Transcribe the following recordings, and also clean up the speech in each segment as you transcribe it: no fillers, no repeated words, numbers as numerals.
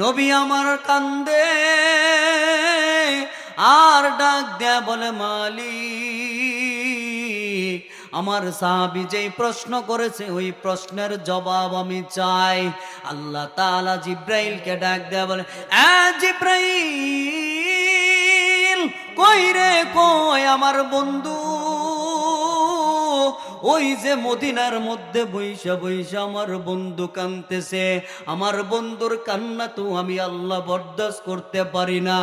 নবী আমার কান্দে আর ডাক দেয়া বলে, মালিক, আমার সাহাবী যেই প্রশ্ন করেছে ওই প্রশ্নের জবাব আমি চাই। আল্লাহ তাআলা জিব্রাইলকে ডাক দেয়া বলে, জিব্রাইল, কই রে কই আমার বন্ধু? ওই যে মদিনার মধ্যে বৈশা বৈশা আমার বন্ধু কাঁদতেছে, আমার বন্ধুর কান্না তো আমি আল্লাহ বরদাস্ত করতে পারি না,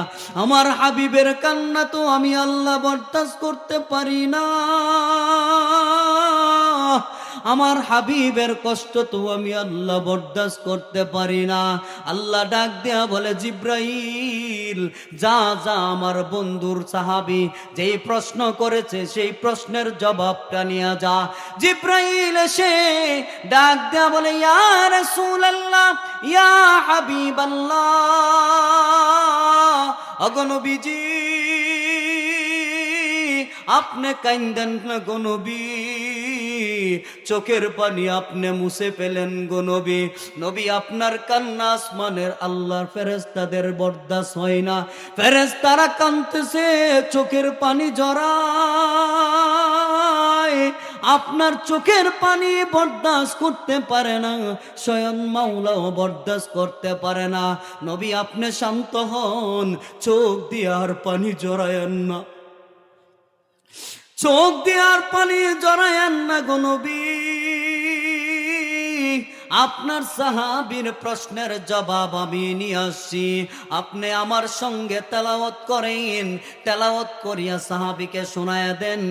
আমার হাবিবের কান্না তো আমি আল্লাহ বরদাস্ত করতে পারি না, আমার হাবিবের কষ্ট তো আমি আল্লাহ বরদাস্ত করতে পারি না। আল্লাহ ডাক দেয়া বলে, জিব্রাইল, যা যা আমার বন্ধুর সাহাবী যেই প্রশ্ন করেছে সেই প্রশ্নের জবাবটা নিয়ে যা। জিব্রাইল এসে ডাক দেয়া বলে, ইয়া রাসূলুল্লাহ, ইয়া হাবিবাল্লাহ, ওগো নবীজি, আপনি কাইন্দেন না গো নবী, চোখের পানি আপনি মুছে ফেলেন গো নবী। নবী, আপনার কান্না আসমানের আল্লাহর ফেরেশতাদের বরদাস্ত হয় না, ফেরেশতারা কাঁদতেছে, চোখের পানি জড়ায়, আপনার চোখের পানি বরদাস্ত করতে পারে না, স্বয়ং মাওলাও বরদাস্ত করতে পারে না। নবী, আপনি শান্ত হন, চোখ দিয়ে আর পানি জড়ায়েন না, চোখ দিয়ে আর পানি জড়ায়েন না গো নবী। আপনার সাহাবীর প্রশ্নের জবাব আমি নিয়ে আসছি, আপনি আমার সঙ্গে তেলাওয়াত করেন, তেলাওয়াত করিয়া সাহাবীকে শোনায়া দেন,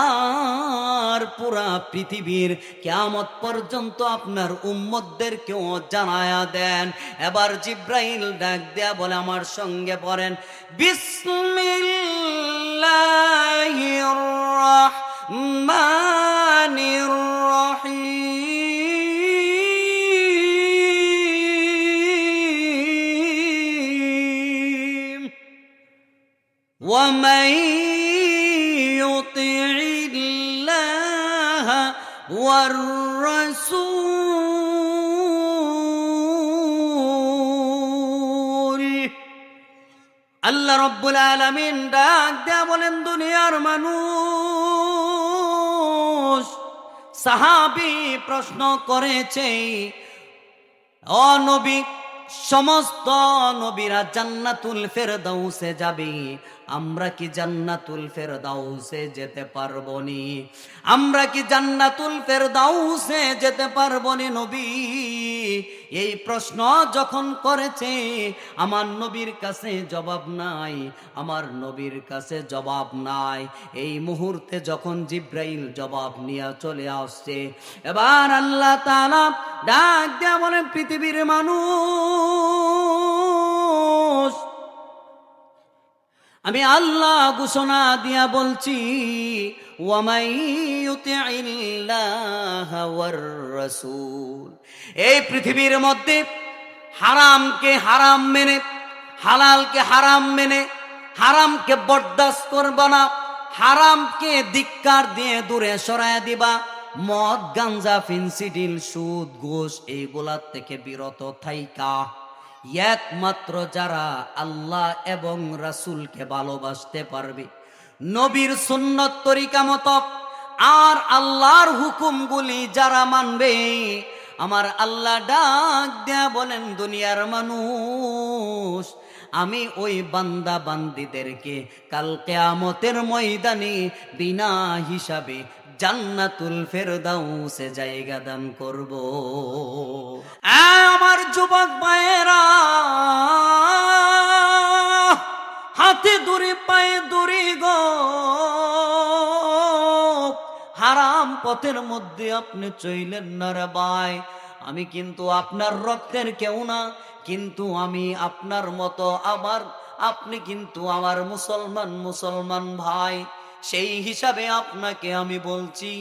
আর পুরা পৃথিবীর কিয়ামত পর্যন্ত আপনার উম্মতদেরকেও জানায়া দেন। এবার জিব্রাইল ডাক দেয়া বলে, আমার সঙ্গে পড়েন, বিসমিল্লাহির রাহমানির রাহিম। ومن يطع الله والرسول। আল্লাহ রব্বুল আলামিন ডাক দেয়া বলেন, দুনিয়ার মানুষ, সাহাবী প্রশ্ন করেছে, ও নবী, সমস্ত নবীরা জান্নাতুল ফেরদাউসে যাবে, আমরা কি জান্নাতুল ফেরদাউসে যেতে পারবো নি? আমরা কি জান্নাতুল ফেরদাউসে যেতে পারবো নি নবী? এই প্রশ্ন যখন করেছে, আমার নবীর কাছে জবাব নাই, আমার নবীর কাছে জবাব নাই। এই মুহূর্তে যখন জিব্রাইল জবাব নিয়ে চলে আসছে, এবার আল্লাহ তাআলা ডাক দেয়া বলেন, পৃথিবীর মানুষ, আমি আল্লাহ ঘোষণা দিয়া বলছি, ওয়ামাই ইউতিইল্লাহা ওয়ার রাসূল, এই পৃথিবীর মধ্যে হারামকে হারাম মেনে, হালালকে হারাম মেনে, হারামকে বরদাস্ত করবা না, হারামকে ধিক্কার দিয়ে দূরে সরায় দিবা, মদ, গাঞ্জা, ফেন্সিডিল, সুদ, ঘুষ এইগুলার থেকে বিরত থাইকা একমাত্র যারা আল্লাহ এবং রাসূলকে ভালোবাসতে পারবে, নবীর সুন্নত তরিকা মতো আর আল্লাহর হুকুমগুলি যারা মানবে, আমার আল্লাহ ডাক দেয়া বলেন, দুনিয়ার মানুষ, আমি ওই বান্দা বান্দিদেরকে কাল কিয়ামতের ময়দানে বিনা হিসাবে জান্নাতুল ফেরদাউসে জায়গা দান করব। আমার যুবক ভাইয়েরা, হাতে দড়ি পায়ে দড়ি গো, হারাম পথের মধ্যে আপনি চইলেন না রে ভাই। আমি কিন্তু আপনার রক্তের কেউ না, কিন্তু আমি আপনার মতো, আপনি কিন্তু আমার মুসলমান ভাই। সেই হিসাবে আপনাকে আমি বলছি,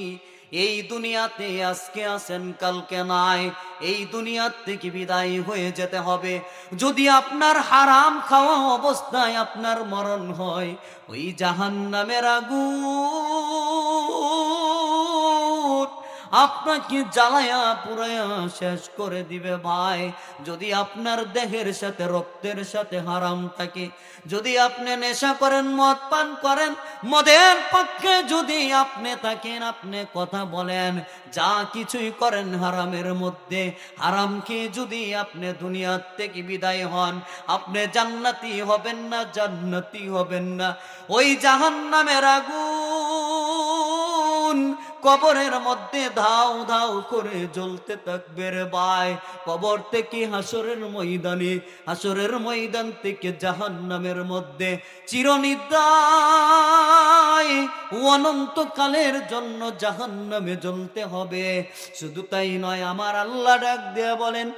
এই দুনিয়াতে আজকে আছেন কালকে নাই, এই দুনিয়ার থেকে বিদায় হয়ে যেতে হবে। যদি আপনার হারাম খাওয়া অবস্থায় আপনার মরণ হয়, ওই জাহান্নামের আগুন আপনাকে জ্বালায়া পুরায়া শেষ করে দিবে ভাই। যদি আপনার দেহের সাথে রক্তের সাথে হারাম থাকে, যদি আপনি নেশা করেন, মদ পান করেন, মদের পক্ষে যদি আপনি থাকেন, আপনি কথা বলেন, যা কিছুই করেন হারামের মধ্যে, হারাম খেয়ে যদি আপনি দুনিয়ার থেকে বিদায় হন, আপনি জান্নাতি হবেন না, জান্নাতি হবেন না। ওই জাহান্নামের আগুন কবরের মধ্যে ধাউ ধাউ করে জ্বলতে থাকবে রে ভাই। কবর থেকে হাসরের ময়দানে, হাসরের ময়দান থেকে জাহান্নামের মধ্যে চিরনিদ্রায় অনন্তকালের জন্য জাহান্নামে জ্বলতে হবে। শুধু তাই নয়, আমার আল্লাহ ডাক দিয়ে বলেন,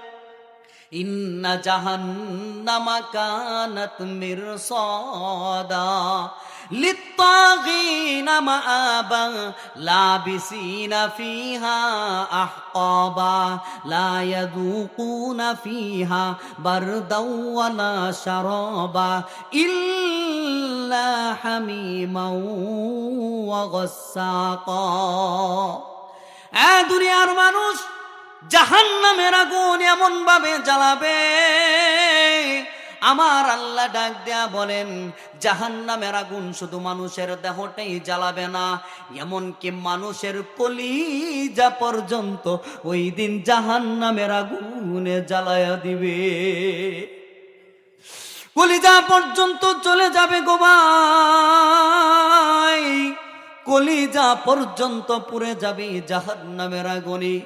ইন্না জাহান্নামা কানাত মিরসাদা লিত্তাগিনা মাআবা লাবিসিনা ফিহা আহকাবা লা ইয়াযুকুনা ফিহা বারদাও ওয়ালা শারাবা ইল্লা হামিমাও ওয়া গাসসাকা। দুনিয়ার মানুষ জাহান্নামের আগুন এমন ভাবে জ্বালাবে, আমার আল্লাহ ডাক দেয়া বলেন, জাহান্নামের আগুন শুধু মানুষের দেহটাই জ্বালাবে না, এমনকি মানুষের কলিজা পর্যন্ত ওই দিন জাহান্নামের আগুনে জ্বালায়া দিবে। কলিজা পর্যন্ত চলে যাবে গো ভাই, কলিজা পর্যন্ত পুড়ে যাবে জাহান্নামের আগুনে।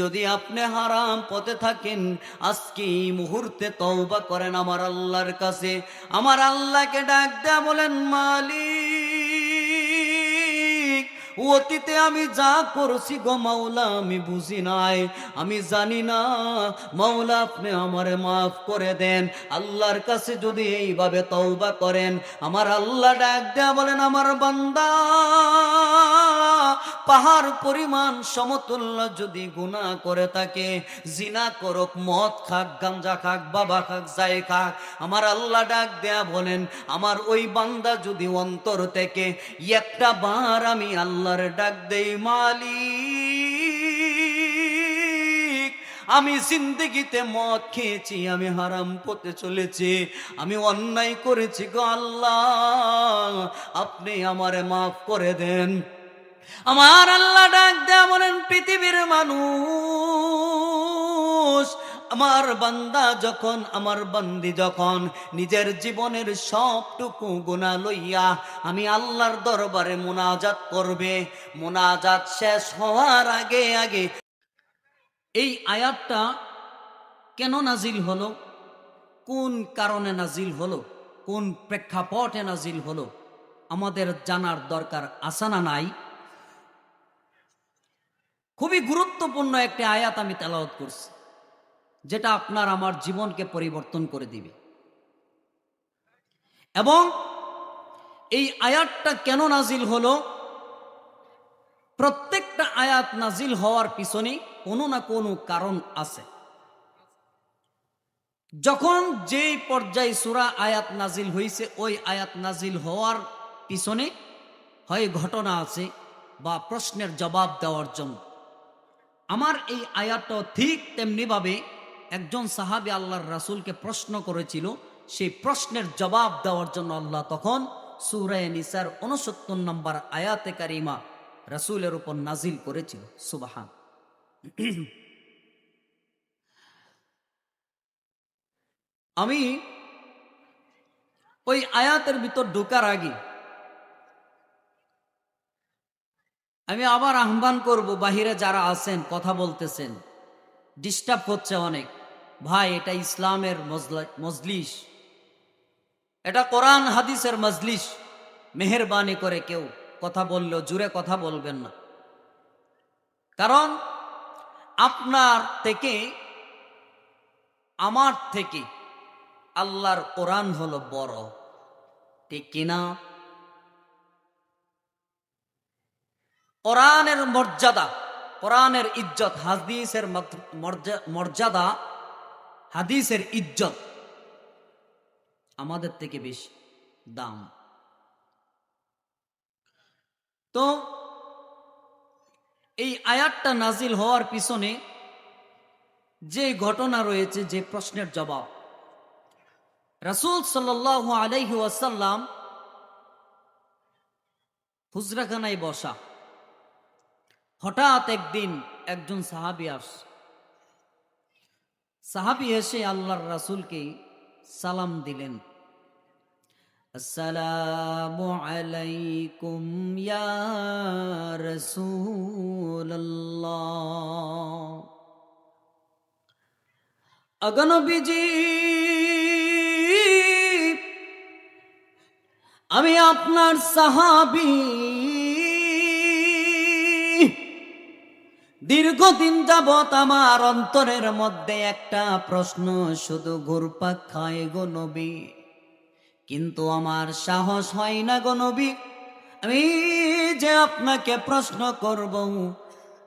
যদি আপনি হারাম পথে থাকেন, আজকে এই মুহূর্তে তওবা করেন আমার আল্লাহর কাছে। আমার আল্লাহকে ডাক দেয়া বলেন, মালিক, অতীতে আমি যা করছি গো মাওলা আমি বুঝি নাই, আমি জানি না, মাওলা আপনি আমারে মাফ করে দেন। আল্লাহর কাছে যদি এইভাবে তওবা করেন, আমার আল্লাহ ডাক দেয়া বলেন, আমার বান্দা পাহাড় পরিমাণ সমতুল্য যদি গুনাহ করে থাকে, জিনা করুক, মদ খাক, গাঞ্জা খাক, বাবা খাক, যাই খাক, আমার আল্লাহ ডাক দেয়া বলেন, আমার ওই বান্দা যদি অন্তর থেকে একটা বার আমি আল্লাহর ডাক দেই, মালিক আমি জিন্দেগিতে মদ খেয়েছি, আমি হারাম পথে চলেছি, আমি অন্যায় করেছি গো আল্লাহ, আপনি আমারে মাফ করে দেন। আমার আল্লাহ ডাক দেয়া বলেন, পৃথিবীর মানুষ, আমার বান্দা যখন, আমার বান্দি যখন নিজের জীবনের সবটুকু গুনাহ লইয়া আমি আল্লাহর দরবারে মুনাজাত করবে, মুনাজাত শেষ হওয়ার আগে আগে এই আয়াতটা কেন নাজিল হলো, কোন কারণে নাজিল হলো, কোন প্রেক্ষাপটে নাজিল হলো, আমাদের জানার দরকার আছে না নাই? খুবই গুরুত্বপূর্ণ একটি আয়াত আমি তেলাওয়াত করছি, যেটা আপনার আমার জীবনকে পরিবর্তন করে দিবে। এবং এই আয়াতটা কেন নাজিল হলো, প্রত্যেকটা আয়াত নাজিল হওয়ার পিছনে কোনো না কোনো কারণ আছে। যখন যেই পর্যায়ে সূরা আয়াত নাজিল হয়েছে, ওই আয়াত নাজিল হওয়ার পিছনে হয় ঘটনা আছে বা প্রশ্নের জবাব দেওয়ার জন্য। আমার এই আয়াতটাও ঠিক তেমনিভাবে একজন সাহাবী আল্লাহর রাসূলকে প্রশ্ন করেছিল, সেই প্রশ্নের জবাব দেওয়ার জন্য আল্লাহ তখন সূরা নিসার ৬৯ নম্বর আয়াতে কারিমা রাসূলের উপর নাজিল করেছিল। সুবহান। আমি ওই আয়াতের ভিতর ঢোকার আগে আমি আবার আহ্বান করব, বাহিরে যারা আছেন কথা বলতেছেন, ডিস্টার্ব হচ্ছে অনেক, ভাই এটা ইসলামের মজলিস, এটা কোরআন হাদিসের মজলিস, মেহেরবানি করে কেউ কথা বললেও জুড়ে কথা বলবেন না, কারণ আপনার থেকে আমার থেকে আল্লাহর কোরআন হলো বড়, ঠিক কিনা? কোরআনের মর্যাদা, কোরআনের ইজ্জত, হাদিসের মর্যাদা, হাদিসের ইজ্জত আমাদের থেকে বেশি দাম। তো এই আয়াতটা নাজিল হওয়ার পিছনে যে ঘটনা রয়েছে, যে প্রশ্নের জবাব, রাসূল সাল্লাল্লাহু আলাইহি ওয়াসাল্লাম হুজরাখানায় বসা, হঠাৎ একদিন একজন সাহাবী আসে। সাহাবী এসে আল্লাহর রাসূলকে সালাম দিলেন, আসসালামু আলাইকুম ইয়া রাসূলুল্লাহ। আগো নবীজি, আমি আপনার সাহাবী, দীর্ঘদিন যাবত আমার অন্তরের মধ্যে একটা প্রশ্ন শুধু ঘুরপাক খায় গো নবী, কিন্তু আমার সাহস হয় না গো নবী। আমি যে আপনাকে প্রশ্ন করব,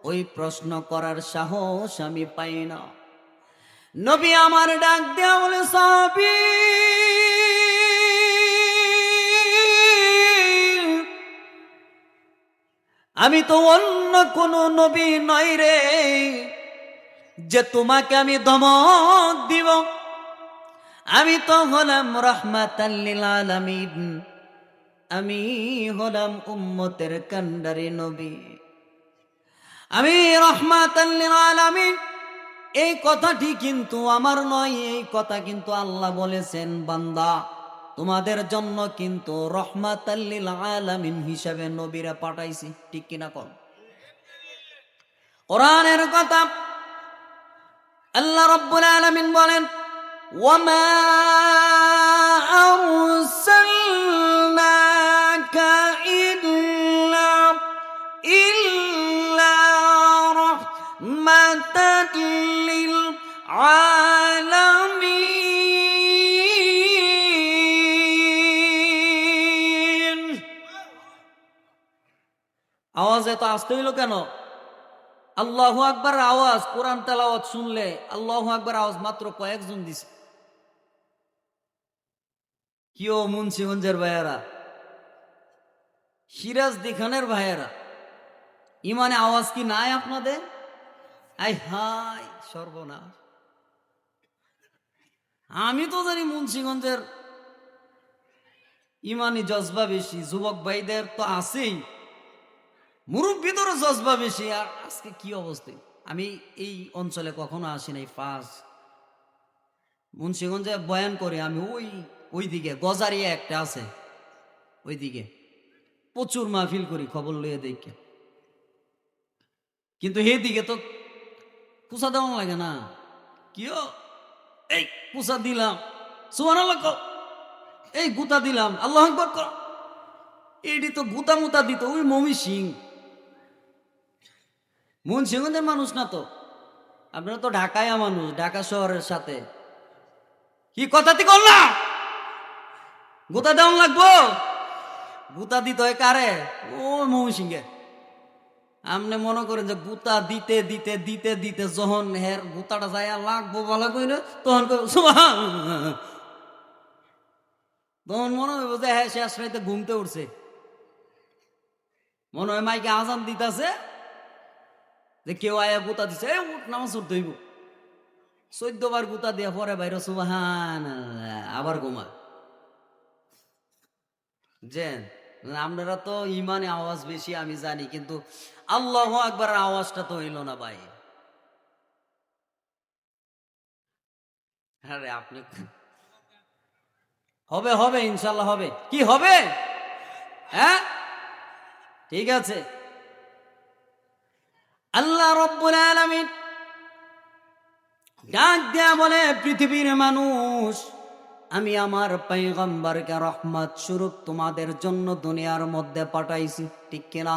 ওই প্রশ্ন করার সাহস আমি পাই না। নবী আমার ডাক দেয়া বলে, সাহাবী, আমি তো অন্য কোন নবী নই রে, যে তোমাকে আমি ধমক দিব। আমি তো হলাম রাহমাতাল লিল আলামিন, আমি হলাম উম্মতের কান্ডারি নবী, আমি রাহমাতাল লিল আলামিন। এই কথাটি কিন্তু আমার নয়, এই কথা কিন্তু আল্লাহ বলেছেন, বান্দা তোমাদের জন্য কিন্তু রাহমাতাল লিল আলামিন হিসাবে নবীরা পাঠাইছি। ঠিক কিনা কোন? কোরআনের কথা আল্লাহ রাব্বুল আলামিন বলেন, ওয়ামা আরসালনাকা ইল্লা রাহমাতাল লিল আলামিন। আওয়াজ এত আসতে হইল কেন? আল্লাহু আকবার আওয়াজ, কোরআন তেলাওয়াত শুনলে আল্লাহু আকবার আওয়াজ মাত্র কয়েকজন দিছে। কিও মুন্সিগঞ্জের ভাইয়েরা, সিরাজদি খানের ভাইয়েরা, ইমানে আওয়াজ কি নাই আপনাদের? আই হাই সর্বনাশ! আমি তো জানি মুন্সিগঞ্জের ইমানি জজবা বেশি, যুবক ভাইদের তো আছেই, মুরব্বীদেরও জজবা বেশি। আর আজকে কি অবস্থা! আমি এই অঞ্চলে কখনো আসি নাই, ফার্স্ট মুন্সিগঞ্জে বয়ান করে। আমি ওই দিকে গজারিয়া একটা আছে, ওই দিকে প্রচুর মাহফিল করি, খবর লইয়ে দেখে। কিন্তু এই দিকে তো কুসা দেওয়া লাগে না। কিও এই কুসা দিলাম, সুবহানাল্লাহ কও, এই গুতা দিলাম, আল্লাহু আকবার কও, এইটি তো গুতা মুতা দিত ওই মমি সিং। মুন্সিগঞ্জের মানুষ না তো, আপনারা তো ঢাকায়া মানুষ, ঢাকা শহরের সাথে কি কথা ঠিক না? গুতা দেওয়া লাগবো, গুতা দিতে হয় কারে? ও মমি সিংহে। আপনি মনে করেন যে গুতা দিতে দিতে দিতে দিতে যখন হের গুতাটা যায় লাগবো বলা কইলে, তখন তখন মনে হইব যে হ্যাঁ শেষ রাইতে ঘুমতে উঠছে, মনে হয় মাইকে আজান দিতেছে, যে কেউ আয়া গুতা দিছে, এ উঠ নামাজ উঠতে হইব। 14 বার গুতা দিয়া পরে বাইরে সুবহানাল্লাহ, আবার ঘুমা। যে আপনারা তো ইমানে আওয়াজ বেশি আমি জানি, কিন্তু আল্লাহু আকবার আওয়াজটা তো হইল না ভাই। আরে আপনি হবে হবে ইনশাল্লাহ হবে। কি হবে? হ্যাঁ ঠিক আছে। আল্লাহ রাব্বুল আলামিন ডাক দেয়া বলে, পৃথিবীর মানুষ, আমি আমার পয়গম্বরকে রহমত স্বরূপ তোমাদের জন্য দুনিয়ার মধ্যে পাঠাইছি। ঠিক কিনা?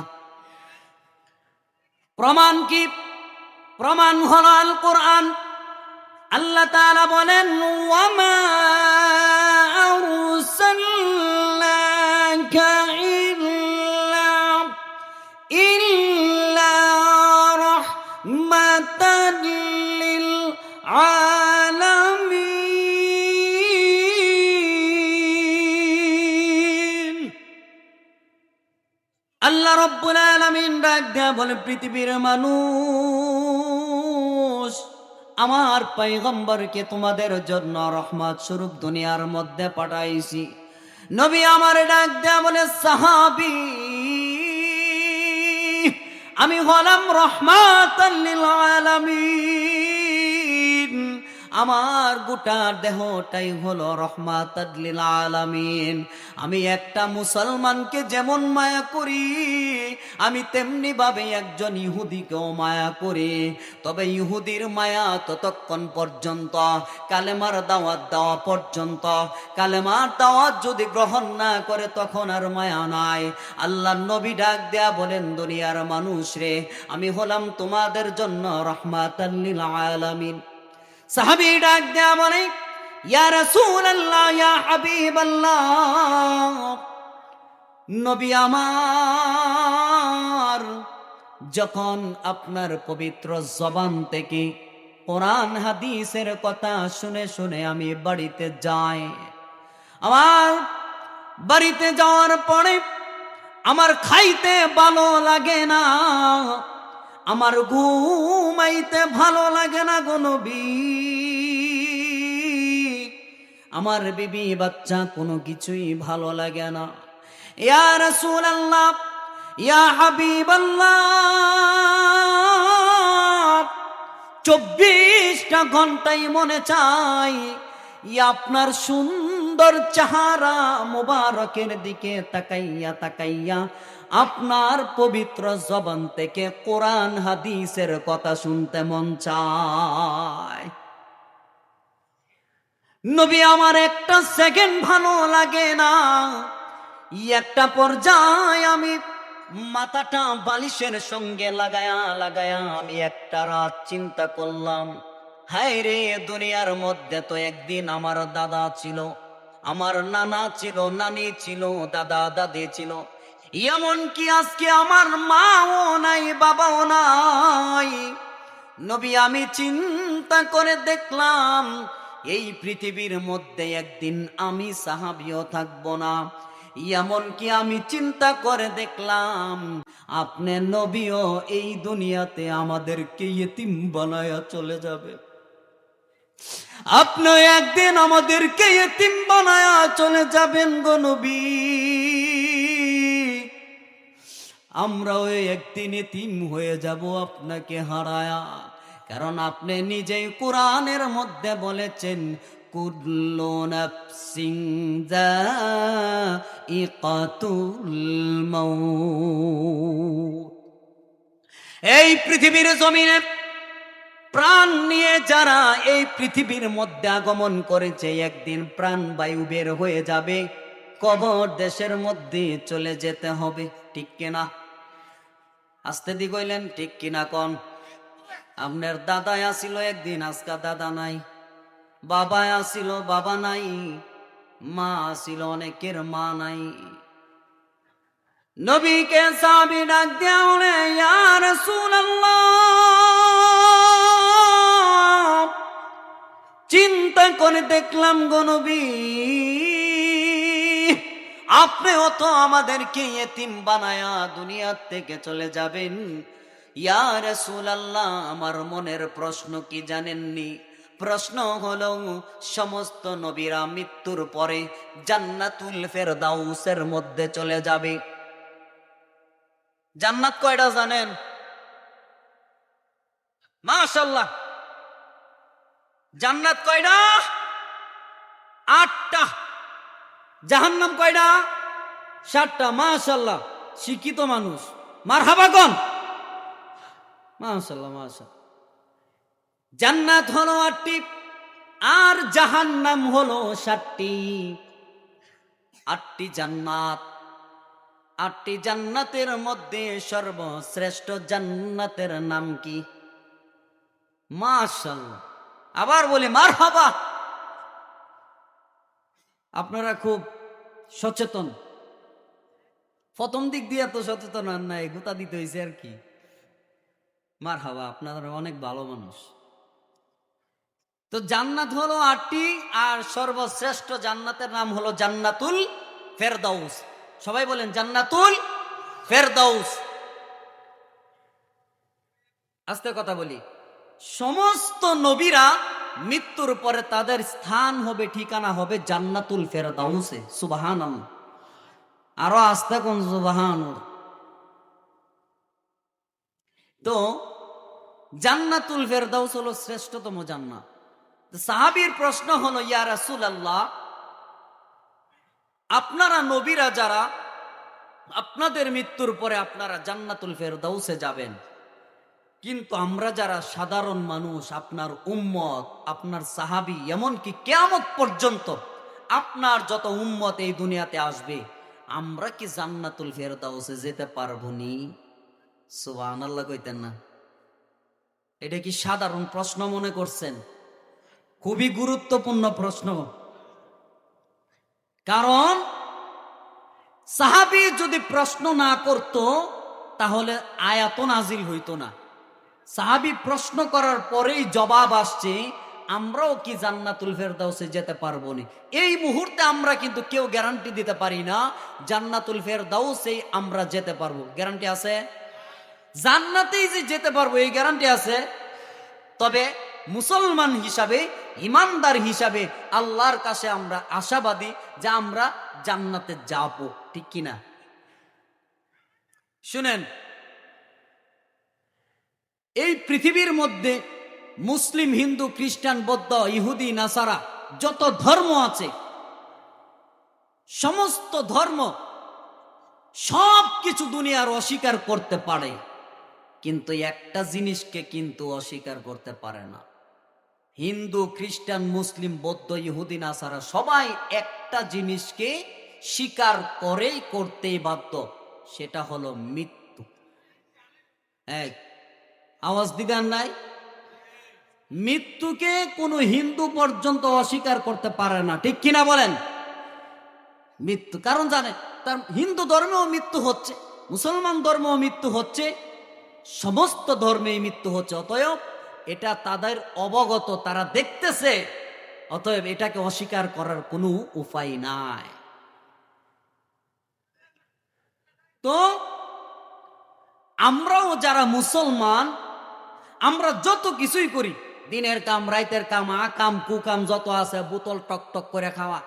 প্রমাণ কি? প্রমাণ হলো আল কোরআন। আল্লাহ তাআলা বলেন, ওয়ামা আরসালনাকা ইল্লা রাহমাতাল লিল আলামিন। আল্লাহ রাব্বুল আলামিন ডাক দেয়া বলে, পৃথিবীর মানুষ, আমার পয়গম্বরকে তোমাদের জন্য রহমত স্বরূপ দুনিয়ার মধ্যে পাঠাইছি। নবী আমার ডাক দেয়া বলে, সাহাবী, আমি হলাম রহমাতাল লিল আলামিন। আমার গোটা দেহটাই হলো রহমাতাল লিল আলামিন। আমি একটা মুসলমানকে যেমন মায়া করি, আমি তেমনি ভাবে একজন ইহুদিকেও মায়া করি। তবে ইহুদির মায়া ততক্ষণ পর্যন্ত, কালেমার দাওয়াত দেওয়া পর্যন্ত। কালেমার দাওয়াত যদি গ্রহণ না করে তখন আর মায়া নাই। আল্লাহ নবী ডাক দেয়া বলেন, দুনিয়ার মানুষ রে, আমি হলাম তোমাদের জন্য রাহমাতাল লিল আলামিন। সাহাবী ডাক দেয়া বলে, ইয়া রাসূলুল্লাহ, ইয়া হাবিবাল্লাহ, নবী আমার, যখন আপনার পবিত্র জবান থেকে কোরআন হাদিসের কথা শুনে শুনে আমি বাড়িতে যাই, আমার বাড়িতে যাওয়ার পরে আমার খাইতে ভালো লাগে না, আমার ঘুমাইতে ভালো লাগে না গো নবী, আমার বিবি বাচ্চা কোনো কিছুই ভালো লাগে না। ইয়া রাসূলুল্লাহ, ইয়া হাবিবাল্লাহ, 24টা ঘন্টাই মনে চাই আপনার সুন্দর চেহারা মোবারকের দিকে তাকাইয়া তাকাইয়া আপনার পবিত্র জবান থেকে কোরআন হাদিসের কথা শুনতে মন চায়। নবী আমার একটা সেকেন্ড ভালো লাগে না। একটা পর্যায়ে আমি মাথাটা বালিশের সঙ্গে লাগায়া লাগায়া আমি একটা রাত চিন্তা করলাম, হায় রে, দুনিয়ার মধ্যে তো একদিন আমার দাদা ছিল, আমার নানা ছিল, নানি ছিল, দাদা দাদি ছিল, এমন কি আজকে আমার মাও নাই, বাবাও নাই। নবী আমি চিন্তা করে দেখলাম, এই পৃথিবীর মধ্যে একদিন আমি সাহাবীও থাকবো না। এমন কি আমি চিন্তা করে দেখলাম, আপনি নবীও এই দুনিয়াতে আমাদেরকে ইতিম বানায়া চলে যাবে। আপনি একদিন আমাদেরকে ইতিম বানায়া চলে যাবেন গো নবী। আমরাও একদিন ইতিম হয়ে যাব আপনাকে হারায়া। কারণ আপনি নিজেই কোরআনের মধ্যে বলেছেন, কুল্লু নাফসিন যায়িকাতুল মাউত। এই পৃথিবীর জমিনে প্রাণ নিয়ে যারা এই পৃথিবীর মধ্যে আগমন করেছে, একদিন প্রাণ বায়ু বের হয়ে যাবে, কবর দেশের মধ্যে চলে যেতে হবে। ঠিক কিনা? আস্তে দি কইলেন ঠিক কিনা কোন? আপনার দাদা আসিল একদিন, আজকা দাদা নাই। বাবা আসিল, বাবা নাই। মা আসিল, অনেকের মা নাই। নবীকে সাহাবী ডাক দেয়া বলে, ইয়া রাসূলুল্লাহ, চিন্তা করে দেখলাম গো নবী, আপনিও তো আমাদেরকে ইতিম বানায়া দুনিয়া থেকে চলে যাবেন। ইয়া রাসূলুল্লাহ, আমার মনের প্রশ্ন কি জানেননি? প্রশ্ন হলো, সমস্ত নবীরা মৃত্যুর পরে জান্নাতুল ফেরদাউসের মধ্যে চলে যাবে। জান্নাত কয়টা জানেন? মাশাআল্লাহ, জান্নাত কয়টা? 8টা। জাহান্নাম কয়টা? 7টা। মাশাআল্লাহ, শিক্ষিত মানুষ, মারহাবা কোন? মাশাআল্লাহ মাশাআল্লাহ। জান্নাত হলো 8টি আর জাহান্নাম হলো 7টি। 8টি জান্নাত। 8টি জান্নাতের মধ্যে সর্বশ্রেষ্ঠ জান্নাতের নাম কি? মাশাআল্লাহ। আবার বলি মারহাবা। আপনারা খুব সচেতন। প্রথম দিক দিয়ে তো সচেতন আর নাই, গোতা দিতে হয়েছে আর কি। মারহাবা, আপনারা অনেক ভালো মানুষ। তো জান্নাত হলো 8টি আর সর্বশ্রেষ্ঠ জান্নাতের নাম হলো জান্নাতুল ফেরদাউস। সবাই বলেন জান্নাতুল। ফেরদাউস। আস্তে কথা বলি, সমস্ত নবীরা মৃত্যুর পরে তাদের স্থান হবে, ঠিকানা হবে জান্নাতুল ফেরদাউসে। সুবহানাল্লাহ। আরো আস্তে কোন সুবহানাল্লাহ। তো জান্নাতুল ফেরদাউস হলো শ্রেষ্ঠতম জান্নাত। সাহাবীর প্রশ্ন হলো, ইয়া রাসূলুল্লাহ, আপনারা নবীরা যারা, আপনাদের মৃত্যুর পরে আপনারা জান্নাতুল ফেরদাউসে যাবেন, কিন্তু আমরা যারা সাধারণ মানুষ, আপনার উম্মত, আপনার সাহাবী, এমনকি কিয়ামত পর্যন্ত আপনার যত উম্মত এই দুনিয়াতে আসবে, আমরা কি জান্নাতুল ফেরদাউসে যেতে পারবো নি? সুবহানাল্লাহ কইতেন না? এটা কি সাধারণ প্রশ্ন মনে করছেন? খুবই গুরুত্বপূর্ণ প্রশ্ন। কারণ সাহাবী যদি প্রশ্ন না করত তাহলে আয়াত নাজিল হইতো না। সাহাবী প্রশ্ন করার পরেই জবাব আসছে, আমরাও কি জান্নাতুল ফেরদাউসে যেতে পারবো না। এই মুহূর্তে আমরা কিন্তু কেউ গ্যারান্টি দিতে পারি না জান্নাতুল ফেরদাউসে আমরা যেতে পারবো। গ্যারান্টি আছে? জান্নাতেই যে যেতে পারবো এই গ্যারান্টি আছে। তবে মুসলমান হিসাবে, ইমানদার হিসাবে আল্লাহর কাছে আমরা আশাবাদী যে আমরা জান্নাতে যাব, ঠিক কিনা? শুনেন, এই পৃথিবীর মধ্যে মুসলিম, হিন্দু, খ্রিস্টান, বৌদ্ধ, ইহুদি, নাসারা যত ধর্ম আছে, সমস্ত ধর্ম সব কিছু দুনিয়ার অস্বীকার করতে পারে, কিন্তু একটা জিনিসকে কিন্তু অস্বীকার করতে পারে না। হিন্দু, খ্রিস্টান, মুসলিম, বৌদ্ধ, ইহুদি, নাসারা সবাই একটা জিনিসকে স্বীকার করেই করতেই বাধ্য, সেটা হলো মৃত্যু। এক আওয়াজ দিবেন নাই? মৃত্যুকে কোনো হিন্দু পর্যন্ত অস্বীকার করতে পারে না, ঠিক কিনা বলেন? মৃত্যু, কারণ জানে তার হিন্দু ধর্মেও মৃত্যু হচ্ছে, মুসলমান ধর্মেও মৃত্যু হচ্ছে, সমস্ত ধর্মেই মৃত্যু হচ্ছে। অতএব এটা তাদের অবগত, তারা দেখতেছে, অতএব এটাকে অস্বীকার করার কোনো উপায় নাই। তো আমরাও যারা মুসলমান, আমরা যত কিছুই করি, দিনের কাম, রাইতের কাম, আকাম কুকাম যত আছে, বোতল টক টক করে খাওয়া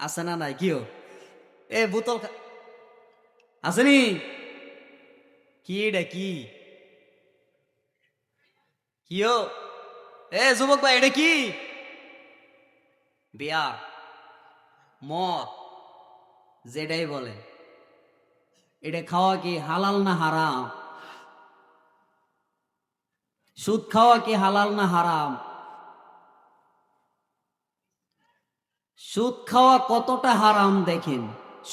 আছে না নাই? কিও এ বোতল আসেনি? কি এটা কি কিও এ যুবক ভাই, এটা কি? বিয়ার, মদ, যেটাই বলে, এটা খাওয়া কি হালাল না হারাম? সুদ খাওয়া কি হালাল না হারাম? সুদ খাওয়া কতটা হারাম দেখেন।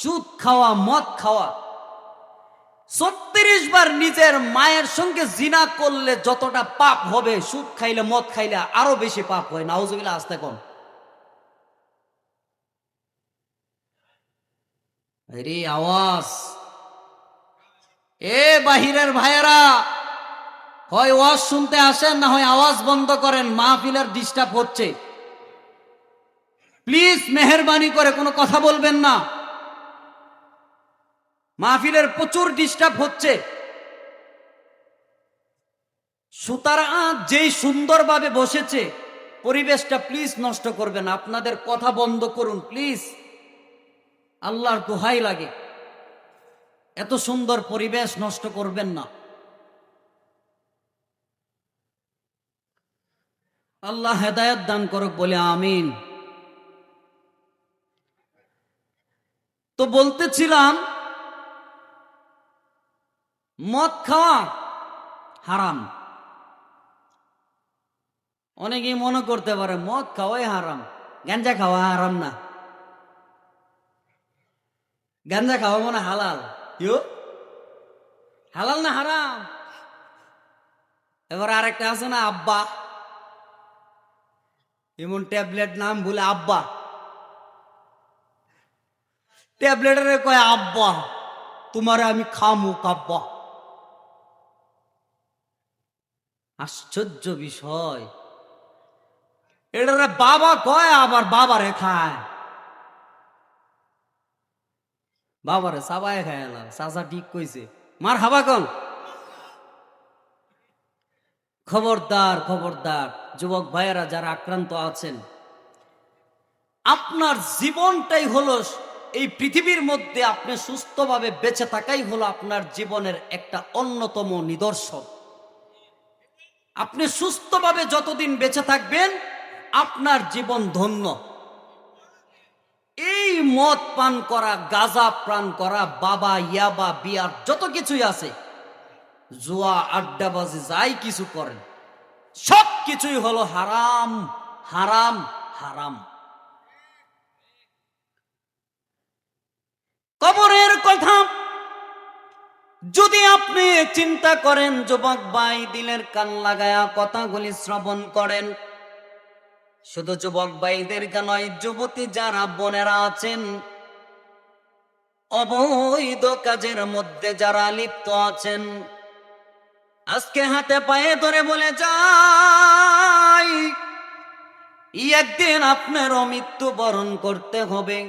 সুদ খাওয়া, মদ খাওয়া, 36 বার নিজের মায়ের সঙ্গে জিনা করলে যতটা পাপ হবে, সুদ খাইলে, মদ খাইলে আরো বেশি পাপ হয়। নাউজুবিল্লাহ। আসতে কোন রে আওয়াজ, এ বাহিরের ভাইয়েরা, হয় ওয়াজ শুনতে আসেন, না হয় আওয়াজ বন্ধ করেন, মাহফিলের ডিস্টার্ব হচ্ছে। প্লিজ মেহেরবানি করে কোনো কথা বলবেন না, মাহফিলের প্রচুর ডিস্টার্ব হচ্ছে। সুতরাং যেই সুন্দরভাবে বসেছে পরিবেশটা প্লিজ নষ্ট করবেন, আপনাদের কথা বন্ধ করুন প্লিজ, আল্লাহর দোহাই লাগে, এত সুন্দর পরিবেশ নষ্ট করবেন না। আল্লাহ হেদায়েত দান করুক, বলে আমিন। তো বলতেছিলাম, মদ খাওয়া হারাম। অনেকেই মনে করতে পারে মদ খাওয়াই হারাম, গাঞ্জা খাওয়া হারাম না। গাঞ্জা খাওয়া মনে হালাল? ইউ হালাল না হারাম? এবার আরেকটা আছে না, আব্বা, এমন ট্যাবলেট নাম বলে আব্বা, ট্যাবলেটের কয় আব্বা, তোমারে আমি খামু কাব্বা। আশ্চর্য বিষয়, এটারে বাবা কয় আবার বাবারে খায়। বাবারে চাবায় খায়ালাম, চাচা ঠিক কইছে, মার হাবা কন। খবরদার খবরদার যুবক ভাইয়েরা যারা আক্রান্ত আছেন, আপনার জীবনটাই হলো এই পৃথিবীর মধ্যে আপনি সুস্থভাবে বেঁচে থাকাই হলো আপনার জীবনের একটা অন্যতম নিদর্শন। আপনি সুস্থভাবে যতদিন বেঁচে থাকবেন আপনার জীবন ধন্য। এই মদ পান করা, গাঁজা পান করা, বাবা ইয়াবা বিয়ার যত কিছুই আছে, জুয়া আড্ডাবাজি যাই কিছু করেন, সব কিছুই হলো হারাম হারাম হারাম। কবরের কথা যদি আপনি চিন্তা করেন, যুবক ভাই দিলের কান লাগায়া কথাগুলি শ্রবণ করেন। শুধু যুবক ভাইদেরকে নয়, যুবতী যারা বোনেরা আছেন, অবৈধ কাজের মধ্যে যারা লিপ্ত আছেন, আজকে হাতে পায়ে ধরে বলে যাই, একদিন আপনারও মৃত্যুবরণ করতে হবে।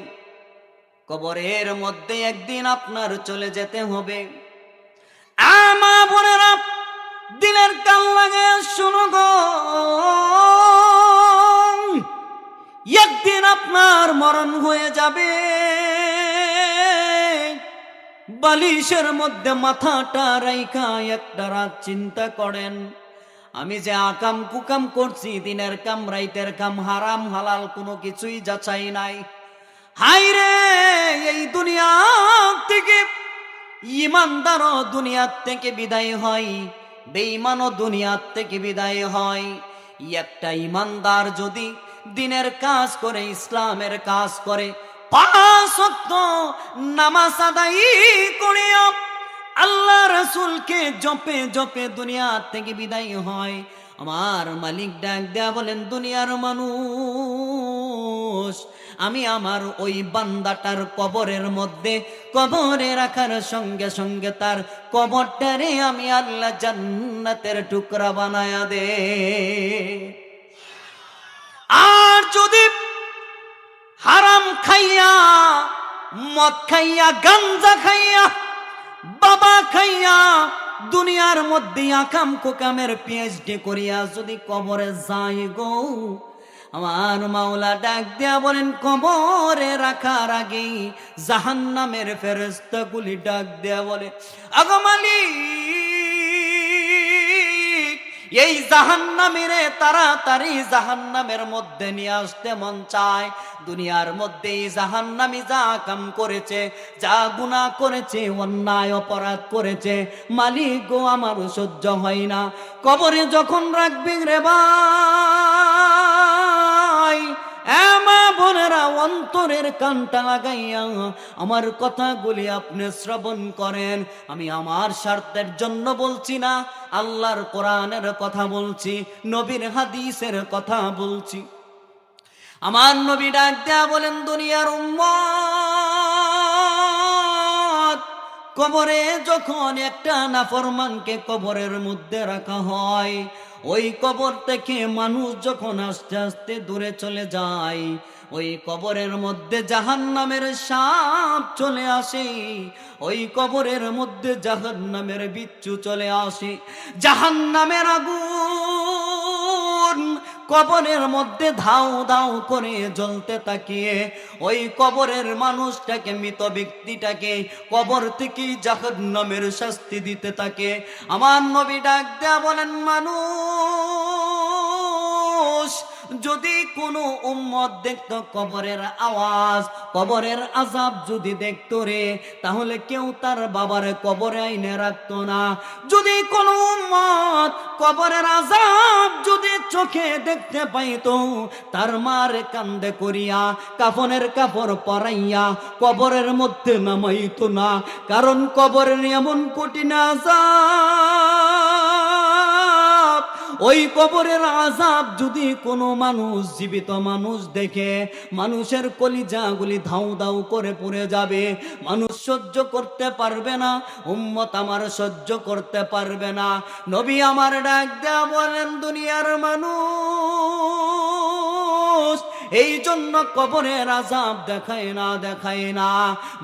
কবরের মধ্যে একদিন আপনার চলে যেতে হবে। মা বোনেরা দিলের কান লাগে শুনো গো, একদিন আপনার মরণ হয়ে যাবে। বালিশের মধ্যে মাথাটা রাইখা একটা রাত চিন্তা করেন, আমি যে আকাম কুকাম করছি, দিনের কাম রাইতের কাম, হারাম হালাল কোনো কিছুই যাচাই নাই। হাই রে, এই দুনিয়া থেকে ইমানদারও দুনিয়ার থেকে বিদায় হয়, বেঈমানও দুনিয়ার থেকে বিদায় হয়। একটা ইমানদার যদি দিনের কাজ করে, ইসলামের কাজ করে, 5 ওয়াক্ত নামাজ আদায় করিয়া আল্লাহ রাসূলকে জপে জপে দুনিয়া থেকে বিদায় হয়, আমার মালিক ডাক দেয়া বলেন, দুনিয়ার মানুষ, আমি আমার ওই বান্দাটার কবরের মধ্যে কবরে রাখার সঙ্গে সঙ্গে তার কবরটারে আমি আল্লাহ জান্নাতের টুকরা বানায়া দে। আর যদি হারাম খাইয়া, মদ খাইয়া, গাঞ্জা খাইয়া, বাবা খাইয়া, দুনিয়ার মধ্যে আকাম কোকামের পিএইচডি করিয়া যদি কবরে যাই গো, আমার মাওলা ডাক দেয়া বলেন, কবরে রাখার আগেই জাহান্নামের ফেরেশতাগুলি ডাক দেয়া বলে, আগো মালিক, এই জাহান্নামীরে তাড়াতাড়ি জাহান্নামের মধ্যে নিয়ে আসতে মন চায়। দুনিয়ার মধ্যে এই জাহান্নামী যা কাম করেছে, যা গুনাহ করেছে, অন্যায় অপরাধ করেছে, মালিক গো আমার সহ্য হয় না। কবরে যখন রাখবেন রে ভাই, মা বোনেরা অন্তরের কানটা লাগাইয়া আমার কথাগুলি আপনি শ্রবণ করেন। আমি আমার স্বার্থের জন্য বলছি না, আল্লাহর কোরআনের কথা বলছি, নবীর হাদিসের কথা বলছি। আমার নবী ডাক দেয়া বলেন, দুনিয়ার উম্মত, কবরে যখন একটা নাফরমানকে কবরের মধ্যে রাখা হয়, ওই কবর থেকে মানুষ যখন আস্তে আস্তে দূরে চলে যায়, ওই কবরের মধ্যে জাহান্নামের সাপ চলে আসে, ওই কবরের মধ্যে জাহান্নামের বিচ্ছু চলে আসে, জাহান্নামের আগুন কবরের মধ্যে ধাউ ধাউ করে জ্বলতে তাকিয়ে ওই কবরের মানুষটাকে, মৃত ব্যক্তিটাকে কবর থেকে জাহান্নামের শাস্তি দিতে থাকে। আমার নবী ডাক দেয়া বলেন, মানুষ যদি কোনো উম্মত দেখতো কবরের আওয়াজ, কবরের আযাব যদি দেখতো রে, তাহলে কেউ তার বাবার কবরে আইনে রাখতো না। যদি কোনো উম্মত কবরের আযাব যদি চোখে দেখতে পাইতো, তার মার কান্দে করিয়া কাফনের কাপড় পরাইয়া কবরের মধ্যে নামাইতো না। কারণ কবরের এমন কঠিন আযাব, ওই কবরের আযাব যদি কোনো মানুষ, জীবিত মানুষ দেখে, মানুষের কলিজাগুলি ধাউ ধাউ করে পুড়ে যাবে। মানুষ সহ্য করতে পারবে না, উম্মত আমার সহ্য করতে পারবে না। নবী আমার ডাক দেয়া বলেন, দুনিয়ার মানুষ, এই জন্য কবরের আযাব দেখায় না।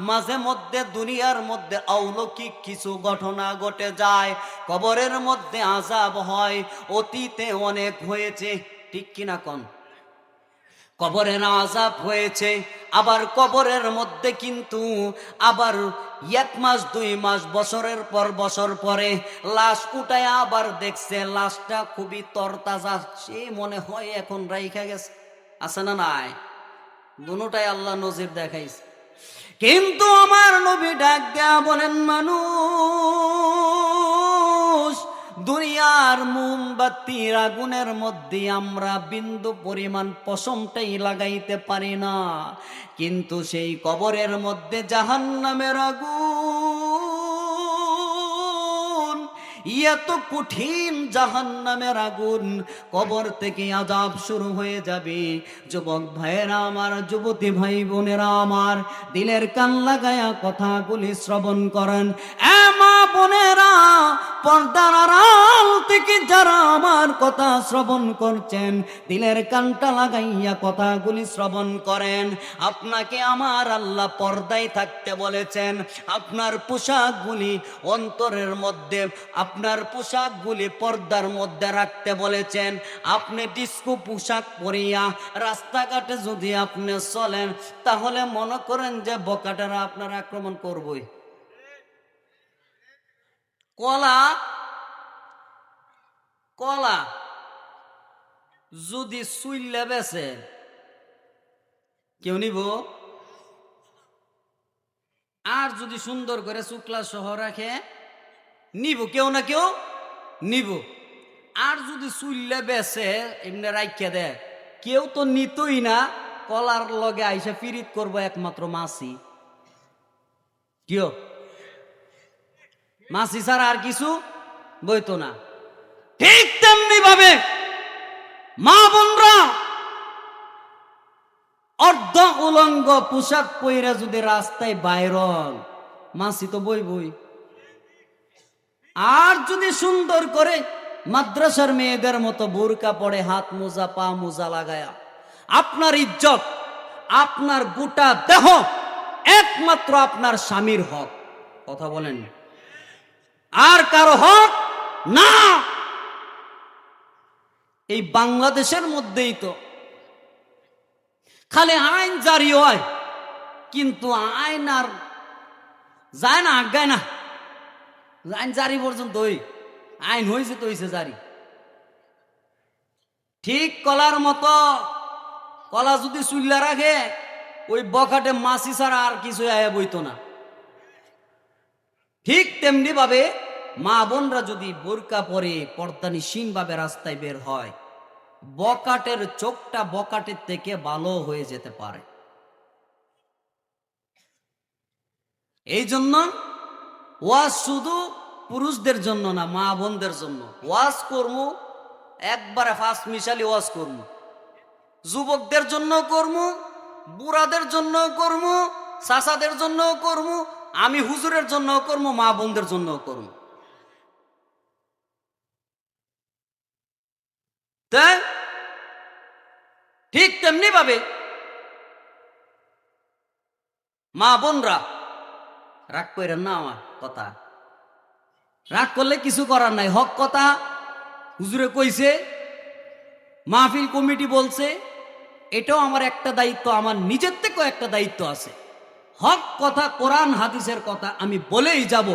মাঝে মধ্যে দুনিয়ার মধ্যে অলৌকিক কিছু ঘটনা ঘটে যায়, কবরের মধ্যে আযাব হয়, অতীতে অনেক হয়েছে, ঠিক কিনা কোন? কবরের আযাব হয়েছে, আবার কবরের মধ্যে কিন্তু আবার 1 মাস 2 মাস বছরের পর বছর পরে লাশ উঠায় আবার দেখছে লাশটা খুবই তরতাজা, সে মনে হয় এখন রাইখা গেছে। আছে না নাই? দুটোটাই আল্লাহ নজির দেখাইছে। কিন্তু আমার নবী ডাক দেয়া বলেন, মানুষ, দুনিয়ার মোমবাতির আগুনের মধ্যে আমরা বিন্দু পরিমাণ পশমটাই লাগাইতে পারি না, কিন্তু সেই কবরের মধ্যে জাহান্নামের আগুন, এত কঠিন জাহান্নামের আগুন, কবর থেকে আযাব শুরু হয়ে যাবে। যুবক ভাইয়েরা আমার, যুবতী ভাই বোনেরা আমার, দিলের কান লাগায়া কথাগুলি শ্রবণ করেন। মা বোনেরা, পর্দার আড়াল থেকে যারা আমার কথা শ্রবণ করছেন, দিলের কানটা লাগাইয়া কথাগুলি শ্রবণ করেন। আপনাকে আমার আল্লাহ পর্দায় থাকতে বলেছেন, আপনার পোশাকগুলি অন্তরের মধ্যে, আপনার পোশাকগুলি পর্দার মধ্যে রাখতে বলেছেন। আপনি ডিস্কো পোশাক পরিয়া রাস্তাঘাটে যদি আপনি চলেন, তাহলে মনে করেন যে বকাটারা আপনার আক্রমণ করবই। কলা কলা যদি সুইল্লা বেছে, কেউ নিব? আর যদি সুন্দর করে শুক্লা সহ রাখে, নিব, কেউ না কেউ নিব। আর যদি চুল্লে বেছে এমনি রাখিয়া দেয়, কেউ তো নিতই না। কলার লগে আইসা পিরিত করবো একমাত্র মাছি। কেউ মাছি ছাড়া আর কিছু বইতো না। ঠিক তেমনি ভাবে মা বোনরা অর্ধ উলঙ্গ পোশাক পইরা যদি রাস্তায় বাইরন, মাছি তো বই। আর যদি সুন্দর করে মাদ্রাসার মেয়েদের মতো বোরকা পরে, হাত মোজা পা মোজা লাগায়া, আপনার ইজ্জত, আপনার গোটা দেহ একমাত্র আপনার স্বামীর হক। কথা বলেন, আর কারো হক না। এই বাংলাদেশের মধ্যেই তো খালি আইন জারি হয়, কিন্তু আইন আর যায় না, আগায় না। আইন জারি পর্যন্ত আইন হয়েছে তো হয়েছে জারি। ঠিক কলার মতো, কলা যদি চুল্লা রাখে, ওই বখাটে মাছি ছাড়া আর কিছু আয়া বইতো না। ঠিক তেমনি ভাবে মা বোনরা যদি বোরকা পরে পর্দানিসীন ভাবে রাস্তায় বের হয়, বকাটের চোখটা বকাটের থেকে ভালো হয়ে যেতে পারে। এই জন্য ওয়াজ শুধু পুরুষদের জন্য না, মা বোনদের জন্য ওয়াজ করমু, একবারে ফার্স্ট মিশালি ওয়াজ করমু। যুবকদের জন্য করমু, বুড়াদের জন্য করমু, চাচাদের জন্য করমু, আমি হুজুরের জন্য করমু, মা বোনদের জন্য করমু। তাই ঠিক তেমনি ভাবে মা বোনরা, রাগ করেন না আমার কথা, রাগ করলে কিছু করার নাই। হক কথা হুজুরে কইছে, মাহফিল কমিটি বলছে, এটাও আমার একটা দায়িত্ব, আমার নিজের থেকেও একটা দায়িত্ব আছে। হক কথা, কোরআন হাদিসের কথা আমি বলেই যাব।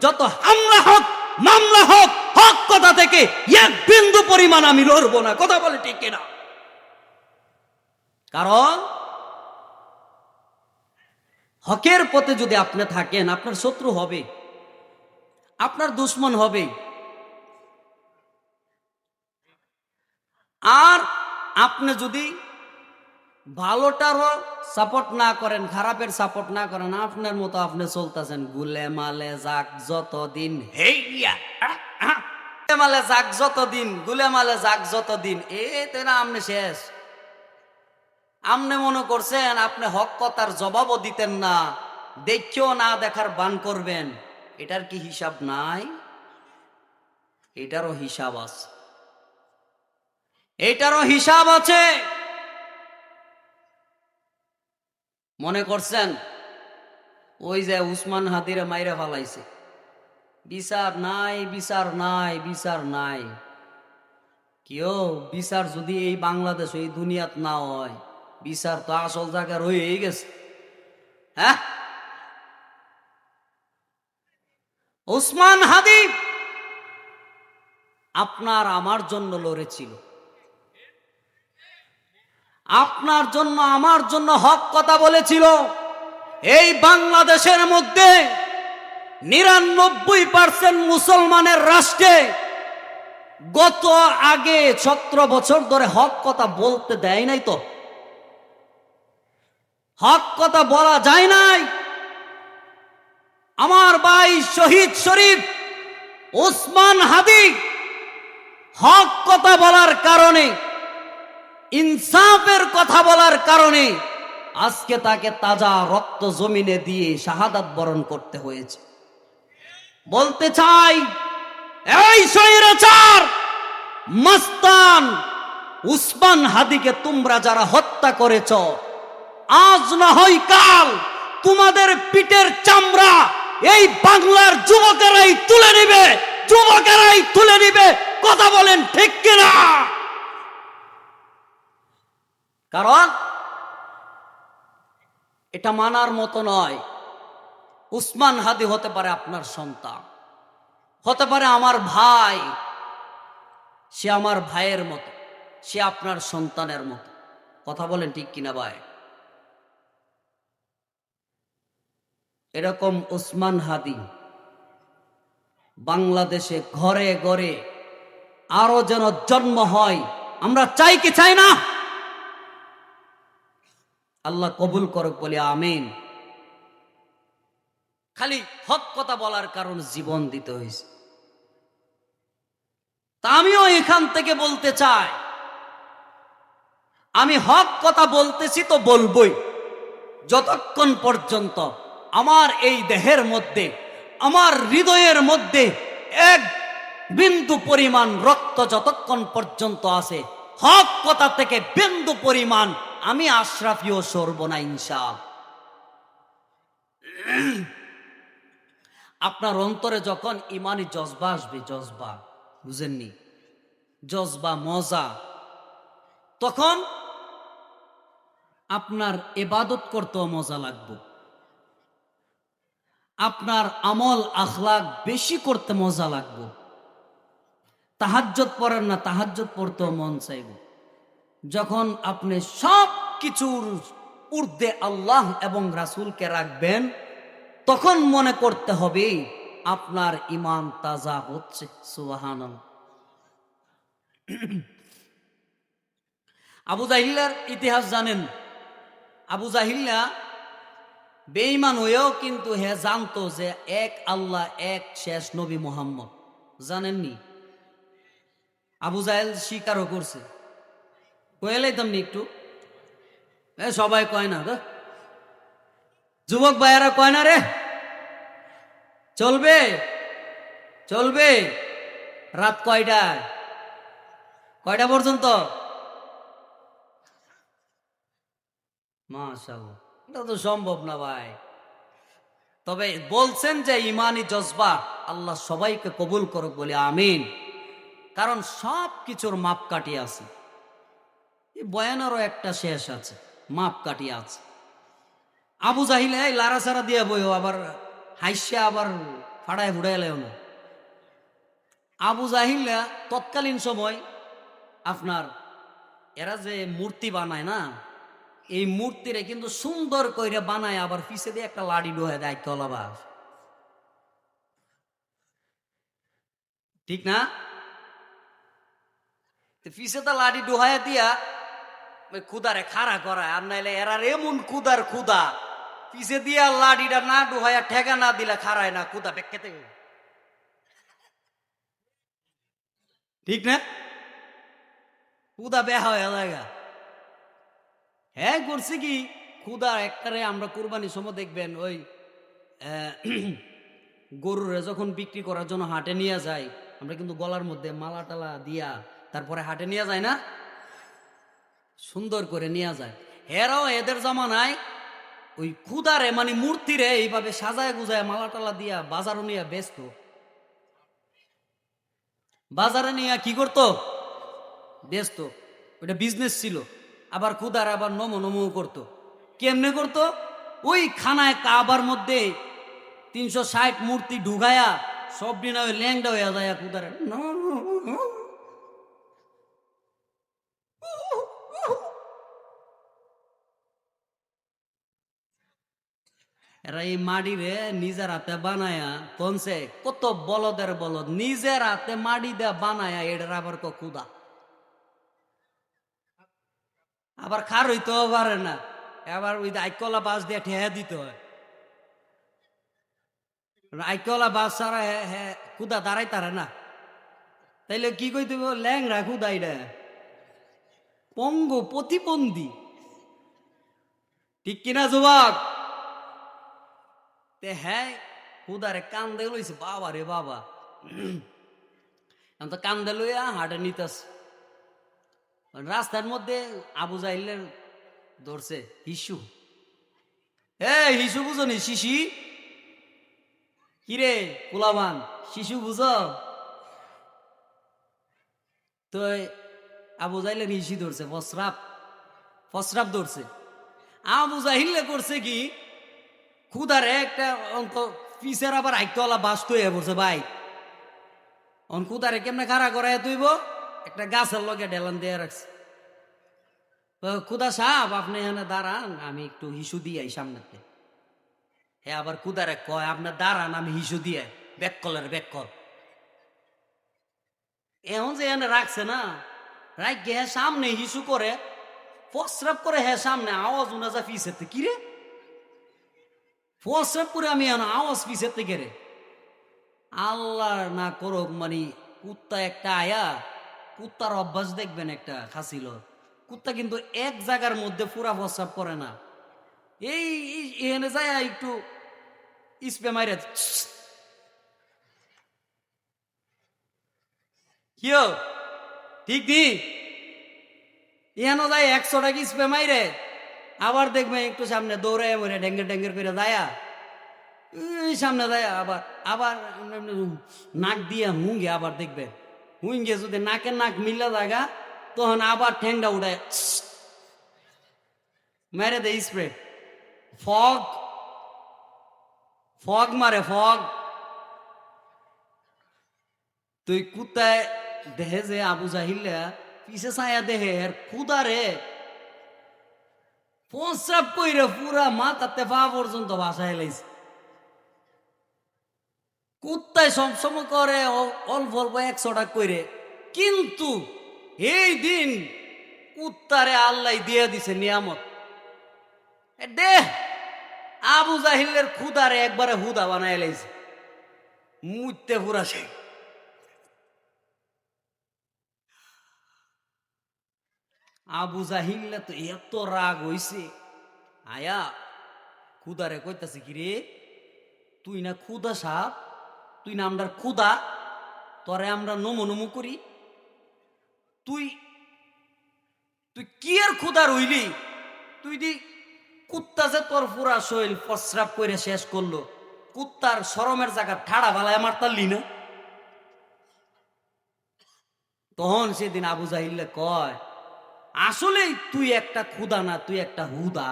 যত হামলা হোক মামলা হোক, হক কথা থেকে এক বিন্দু পরিমাণ আমি লড়বো না। কথা বলে ঠিক কিনা? কারণ হকের পথে যদি আপনি থাকেন, আপনার শত্রু হবে, আপনার দুশ্মন হবে। আর আপনি যদি ভালোটারও সাপোর্ট না করেন, খারাপের সাপোর্ট না করেন, আপনার মতো আপনি চলতেছেন গুলে মালে যাক যতদিন, মালে যাক যতদিন, গুলে মালে যাক যতদিন, এতে না আপনি শেষ। আপনি মনে করছেন আপনি হক কথার জবাবও দিতেন না, দেখেও না দেখার বান করবেন, এটার কি হিসাব নাই? এটারও হিসাব আছে, এটারও হিসাব আছে। মনে করছেন ওই যে উসমান হাদিরে মাইরে ফালাইছে, বিচার নাই, বিচার নাই, বিচার নাই। কেউ বিচার যদি এই বাংলাদেশ এই দুনিয়াত না হয়, বিচার তো আসল জায়গা রয়েই গেছে। হ্যাঁ, উসমান হাদি আপনার আমার জন্য লড়েছিল, আপনার জন্য আমার জন্য হক কথা বলেছিল। এই বাংলাদেশের মধ্যে 99% মুসলমানের রাষ্ট্রে গত আগে 17 বছর ধরে হক কথা বলতে দেয় নাই, তো হক কথা বলা যায় নাই। আমার ভাই শহীদ শরীফ উসমান হাদি হক কথা বলার কারণে, ইনসাফের কথা বলার কারণে আজকে তাকে তাজা রক্ত জমিনে দিয়ে শাহাদাত বরণ করতে হয়েছে। বলতে চাই, এই স্বৈরাচার মাস্তান উসমান হাদিকে তোমরা যারা হত্যা করেছ, আজ না হয় কাল তোমাদের পিঠের চামড়া এই বাংলার যুবকেরাই তুলে নিবে, যুবকেরাই তুলে নিবে। কথা বলেন ঠিক কিনা? কারণ এটা মানার মতো নয়। উসমান হাদি হতে পারে আপনার সন্তান, হতে পারে আমার ভাই, সে আমার ভাইয়ের মতো, সে আপনার সন্তানের মতো। কথা বলেন ঠিক কিনা ভাই? এরকম উসমান হাদি বাংলাদেশে ঘরে ঘরে আরো যেন জন্ম হয়, আমরা চাই কি চাই না? আল্লাহ কবুল করুক বলে আমিন। খালি হক কথা বলার কারণ জীবন দিতে হয়েছে। তা আমিও এখান থেকে বলতে চাই, আমি হক কথা বলতেছি তো বলবই, যতক্ষণ পর্যন্ত আমার এই দেহের মধ্যে, আমার হৃদয়ের মধ্যে এক বিন্দু পরিমাণ রক্ত যতক্ষণ পর্যন্ত আছে, হক কথা থেকে বিন্দু পরিমাণ আমি আশরাফিও সরব না ইনশাআল্লাহ। আপনার অন্তরে যখন ইমানি জজবা আসবে, জজবা বুঝেননি, জজবা মজা, তখন আপনার ইবাদত করতেও মজা লাগবে, আপনার আমল আখলাক বেশি করতে মজা লাগবে। তাহাজ্জুদ পড়েন না, তাহাজ্জুদ পড়তেও মন চাইব। যখন আপনি সব কিছুর ঊর্ধ্বে আল্লাহ এবং রাসূলকে রাখবেন, তখন মনে করতে হবে আপনার ঈমান তাজা হচ্ছে। সুবহানাল্লাহ। আবু জাহিল্লার ইতিহাস জানেন? আবু জাহিল্লা বেঈমান হয়েও কিন্তু হে জানতো যে এক আল্লাহ, এক শেষ নবী মুহাম্মদ। জানেননি? আবু জাহেল স্বীকারও করছে। কয়েলাইতাম নি একটু, সবাই কয় না, যুবক ভাইয়ারা কয় না রে, চলবে চলবে। রাত কয়টায়? কয়টা পর্যন্ত? মাশাআল্লাহ, এটা তো সম্ভব না ভাই। তবে বলছেন যে ইমানি জজবা, আল্লাহ সবাইকে কবুল করুক বলে আমিন। কারণ সব কিছুর মাপকাঠি আছে, এই বয়ানেরও একটা শেষ আছে, মাপকাঠি আছে। আবু জাহিল এই লারাসারা দিয়ে বইও, আবার হাইসা আবার ফাড়ায় ফুড়াই লেও না। আবু জাহিল্লা তৎকালীন সময় আপনার এরা যে মূর্তি বানায় না, এই মূর্তিরে কিন্তু সুন্দর করে বানায়, আবার পিছে দিয়ে একটা লাড়ি ডোহে দেয় তলাবাস, ঠিক না? পিছে তো লাড়ি ডোহায় দিয়া খুদারে খাড়া করায়, আর নাইলে এরার এমন খুদার খুদা, পিছে দিয়া লাড়িটা না ডোহায়া ঠেকা না দিলে খাড়ায় না, খুদা বেক্ষেতে, ঠিক না? খুদা বেহা হয়ে জায়গা। হ্যাঁ করছি কি, খুদা একটারে আমরা কুরবানির সময় দেখবেন ওই গরুরে যখন বিক্রি করার জন্য হাটে নিয়ে যায়, আমরা কিন্তু গলার মধ্যে মালা টালা দিয়া তারপরে হাটে নিয়ে যায় না, সুন্দর করে নিয়ে যায়। এরাও এদের জামানায় ওই খুদারে মানে মূর্তিরে এইভাবে সাজায় গুজায় মালা টালা দিয়া বাজারও নিয়ে ব্যস্ত, বাজারে নিয়ে কি করতো, ব্যস্ত। ওইটা বিজনেস ছিল। আবার খুদার আবার নমো নমো করতো। কেমনে করতো? ওই খানায় কাবার মধ্যে 360 মূর্তি ঢুকায়া সব দিন ওই ল্যাংডা হইয়া যায় খুদারে। এরা এই মাটি রে নিজের হাতে বানায়া কনছে কত বলদের বলদ নিজের হাতে মাটি দেয়া বানায়া এটার আবার খুদা। আবার খার হইতেও পারে না, এবার ওই আইকলা বাস দিয়ে ঠেয়া দিতে হয়। আইকলা বাস ছাড়া খুদা দাঁড়াই তারে না। তাইলে কি কইতে ল্যাংরা খুদা, এটা পঙ্গু প্রতিবন্ধী, ঠিক কিনা যুবক? তে হ্যাঁ খুদারে কান্দে লইছে, বাবা রে বাবা। তো কান্দে লইয়া হাটে নিতাস। রাস্তার মধ্যে আবু জাহিলের ধরছে হিসু। হিসু বুঝো নি? শিশি কিরে কুলাবান, শিশু বুঝো তো? আবু জাহিলের হিসি ধরছে, ফসরাপ ধরছে। আবু জাহিলে করছে কি, খুদারে একটা অঙ্ক পিসের আবার আইকলা বাস তৈরি পড়ছে ভাই। অন খুদারে কেমনে খাড়া করাই তুইব, একটা গাছের লগে ঢেলান দিয়ে রাখছে। খুদা সাহেব আপনি এখানে দাঁড়ান, আমি একটু হিসু দিয়াই সামনেতে। হ্যাঁ আবার খুদারে কয় আপনার দাঁড়ান, আমি হিসু দিয়ে ব্যাককলের ব্যাককল। এখন যে এখানে রাখছে না, রাখে হ্যাঁ সামনে হিসু করে প্রস্রাব করে, হ্যাঁ সামনে আওয়াজ উনা যা পিছেতে, কিরে প্রস্রাব করে আমি এখন আওয়াজ পিছেতে গেরে। আল্লাহ না করুক মানে কুত্তা একটা আয়া, কুত্তার অভ্যাস দেখবেন একটা খাসিল কুত্তা কিন্তু এক জায়গার মধ্যে পুরা প্রস্রাব করে না। এই এখানে যায় একটু স্প্রে মাইরে, কিও ঠিক দি এখানে যায় 100 টাকা স্প্রে মাইরে, আবার দেখবে একটু সামনে দৌড়ে মরে ডেঙ্গের ডেঙ্গের করে যায়, সামনে যায় আবার আবার নাক দিয়ে হুঙ্গে, আবার দেখবে হুঙ্গে যদি নাকের নাক মিলা জায়গা, তখন আবার ঠ্যাংটা উঠায় মেরে দেয় স্প্রে। ফগ ফগ মারে ফগ। তুই কুত্তায় দেহে যে আবু জাহিল্লা পিছে ছায়া দেহে আর কুদারে প্রস্রাব কইরে পুরা মাথাতে পা পর্যন্ত ভাসায় লাইছে। কুত্তায় সবসময় করে অল্প অল্প 100 টাকা কইরে, কিন্তু এই দিন কুত্তারে আল্লাহ দিয়ে দিছে নিয়ামত। দেহ আবু জাহিলের খুদারে একবারে হুদা বানায় লাইছে, মুইতে পুরা সে। আবু জাহিল্লা তো এত রাগ হইছে, আয়া খুদারে কইতাছে কি রে, তুই না খুদা সাপ, তুই না আমরা খুদা, তরে আমরা নমো নমো করি, তুই তুই কি আর খুদা রইলি? তুই দি কুত্তা যে তোর পুরা শৈল প্রস্রাব করে শেষ করলো, কুত্তার শরমের জায়গা ঠাড়া ভালায় মারতালি না? তখন সেদিন আবু জাহিল্লা কয়, আসলেই তুই একটা খুদা না, তুই একটা হুদা।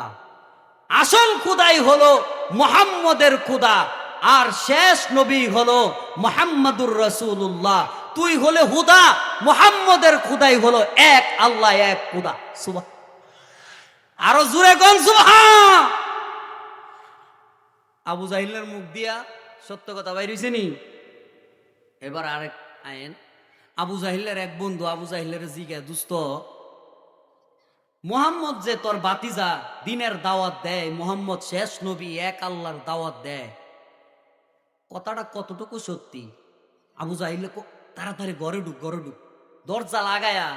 আসল খুদাই হলো মুহাম্মদের খুদা, আর শেষ নবী হলো মুহাম্মাদুর রাসূলুল্লাহ। তুই হলে হুদা, মুহাম্মদের খুদাই হলো এক আল্লাহ, এক খুদা। সুবহান, আরো জোরে কোন সুবহান। আবু জাহিলের মুখ দিয়া সত্য কথা বাইর হইছে নি? এবার আরেক আইন, আবু জাহিলের এক বন্ধু আবু জাহিলের জিজ্ঞা, দুস্ত মুহাম্মদ যে তোর বাতিজা দিনের দাওয়াত দেয়, মুহাম্মদ শেষ নবী, এক আল্লাহর দাওয়াত দেয়, কথাটা কতটুকু সত্যি? আবু জাহিলে তাড়াতাড়ি ঘরে ঢুক, ঘরে ঢুক, দরজা লাগায়া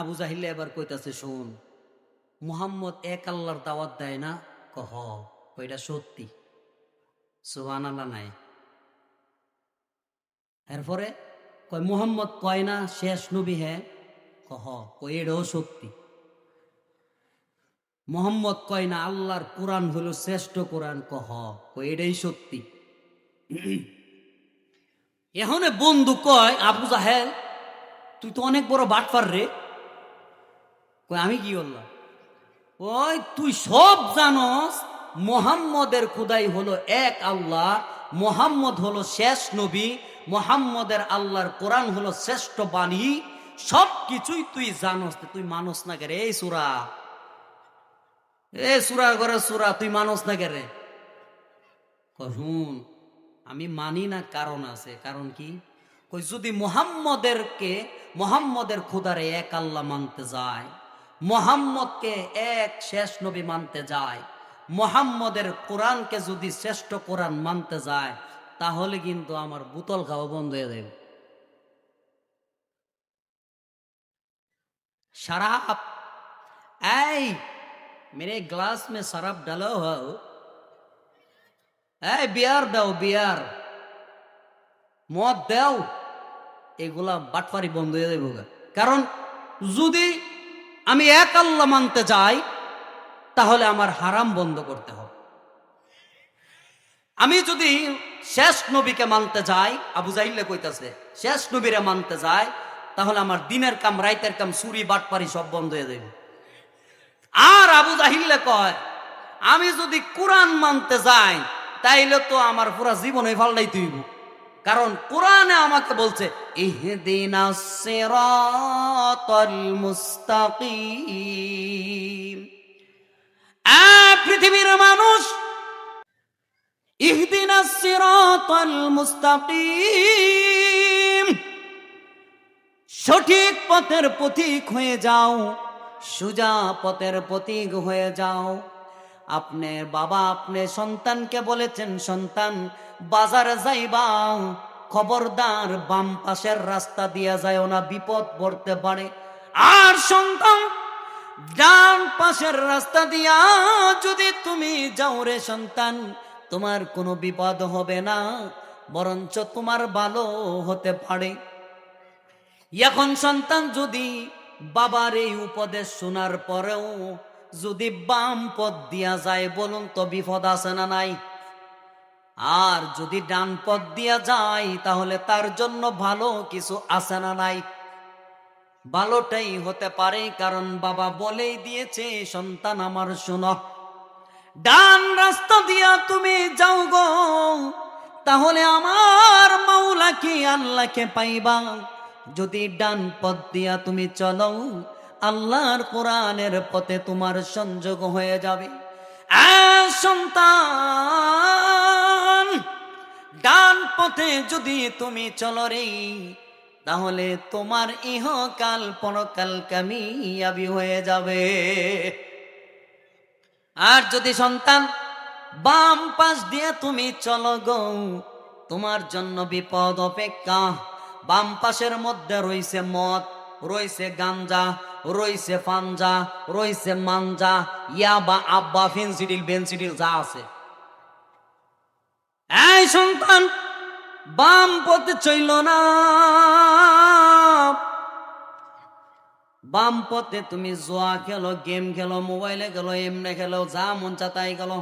আবু জাহিলে এবার কইতাছে, শোন, মুহাম্মদ এক আল্লাহর দাওয়াত দেয় না? কহ কইটা সত্যি, সুবহানাল্লাহ নাই? এরপরে কয় মুহাম্মদ কয় না শেষ নবী, হ্যাঁ কহ, কই এটাও সত্যি। মোহাম্মদ কয় না আল্লাহর কোরআন হলো শ্রেষ্ঠ কোরআন। কহ এটাই সত্যি। এখন বন্ধু কয় আবু জাহেল তুই তো অনেক বড় বাটপার রে। কয় আমি কি বললাম? ওই তুই সব জানস মোহাম্মদের খুদাই হলো এক আল্লাহ, মোহাম্মদ হলো শেষ নবী, মোহাম্মদের আল্লাহর কোরআন হলো শ্রেষ্ঠ বাণী, সব কিছুই তুই জানস, তুই মানস না কেরে? এই সুরা, এ সুরা করে সুরা, তুই মানস না কেরে? শুন, আমি মানি না, কারণ আছে। কারণ কি? কই যদি মোহাম্মদের খুদারে এক আল্লাহ মানতে যায়, মোহাম্মদকে এক শেষ নবী মানতে যায়, মোহাম্মদের কোরআনকে যদি শ্রেষ্ঠ কোরআন মানতে যায়, তাহলে কিন্তু আমার বোতল খাওয়া বন্ধ হয়ে যাবে। शराब, এই मेरे ग्लास में शराब डालो हो, এই বিয়ার দাও, বিয়ার মদ দাও, এগুলা বাটপারি বন্ধ হয়ে যাবে। কারণ যদি আমি এক আল্লাহ মানতে যাই, তাহলে আমার হারাম বন্ধ করতে হবে। আমি যদি শেষ নবীকে মানতে যাই, আবু জাহিলে কইতাছে শেষ নবীরে মানতে যাই, তাহলে আমার দিনের কাম রাইতের কাম চুরি বাটপারি সব বন্ধ হয়ে যাবে। আর আবু জাহিলে কয় আমি যদি কোরআন মানতে যাই, তাইলে তো আমার পুরা জীবনে ফাল্লাই তুইব। কারণ কোরআনে আমাকে বলছে ইহদিনাস সিরাতাল মুস্তাকিম। পৃথিবীর মানুষ, ইহদিনাস সিরাতাল মুস্তাকিম, সঠিক পথের পথিক হয়ে যাও, সুজা পথের পথিক হয়ে যাও। আপনি বাবা আপনি সন্তানকে বলেছেন, সন্তান বাজারে যাইবা, খবরদার বাম পাশের রাস্তা দিয়া যায় না, বিপদ পড়তে পারে। আর সন্তান ডান পাশের রাস্তা দিয়া যদি তুমি যাও রে সন্তান, তোমার কোনো বিপদ হবে না, বরঞ্চ তোমার ভালো হতে পারে। এখন সন্তান যদি বাবার এই উপদেশ শোনার পরেও যদি বাম পথ দিয়া যায়, বলুন তো বিপদ আছে না নাই? আর যদি ডান পথ দিয়া যায়, তাহলে তার জন্য ভালো কিছু আছে না নাই? ভালোটাই হতে পারে, কারণ বাবা বলেই দিয়েছে সন্তান আমার শোনো, ডান রাস্তা দিয়া তুমি যাও গো, তাহলে আমার মাওলাকে আল্লাহকে পাইবা। যদি ডান পথ দিয়া তুমি চলো, আল্লাহর কোরআনের পথে তোমার সংযোগ হয়ে যাবে। সন্তান, ডান পথে যদি তুমি চলো রে, তাহলে তোমার ইহকাল পরকাল কামিয়াবি হয়ে যাবে। আর যদি সন্তান বাম পাশ দিয়ে তুমি চলো গো, তোমার জন্য বিপদ অপেক্ষা। বাম পাশের মধ্যে রয়েছে মদ, রয়েছে গাঞ্জা, রয়েছে ফাঞ্জা, রয়েছে মাঞ্জা, ইয়াবা, আব্বা, ফেন্সিডিল, বেনসিডিল যা আছে। এই সন্তান বাম পথে চইল না, বাম পথে তুমি জোয়া খেলো, গেম খেলো, মোবাইলে গেলো, এমনে খেলো, যা মন চা তাই গেল,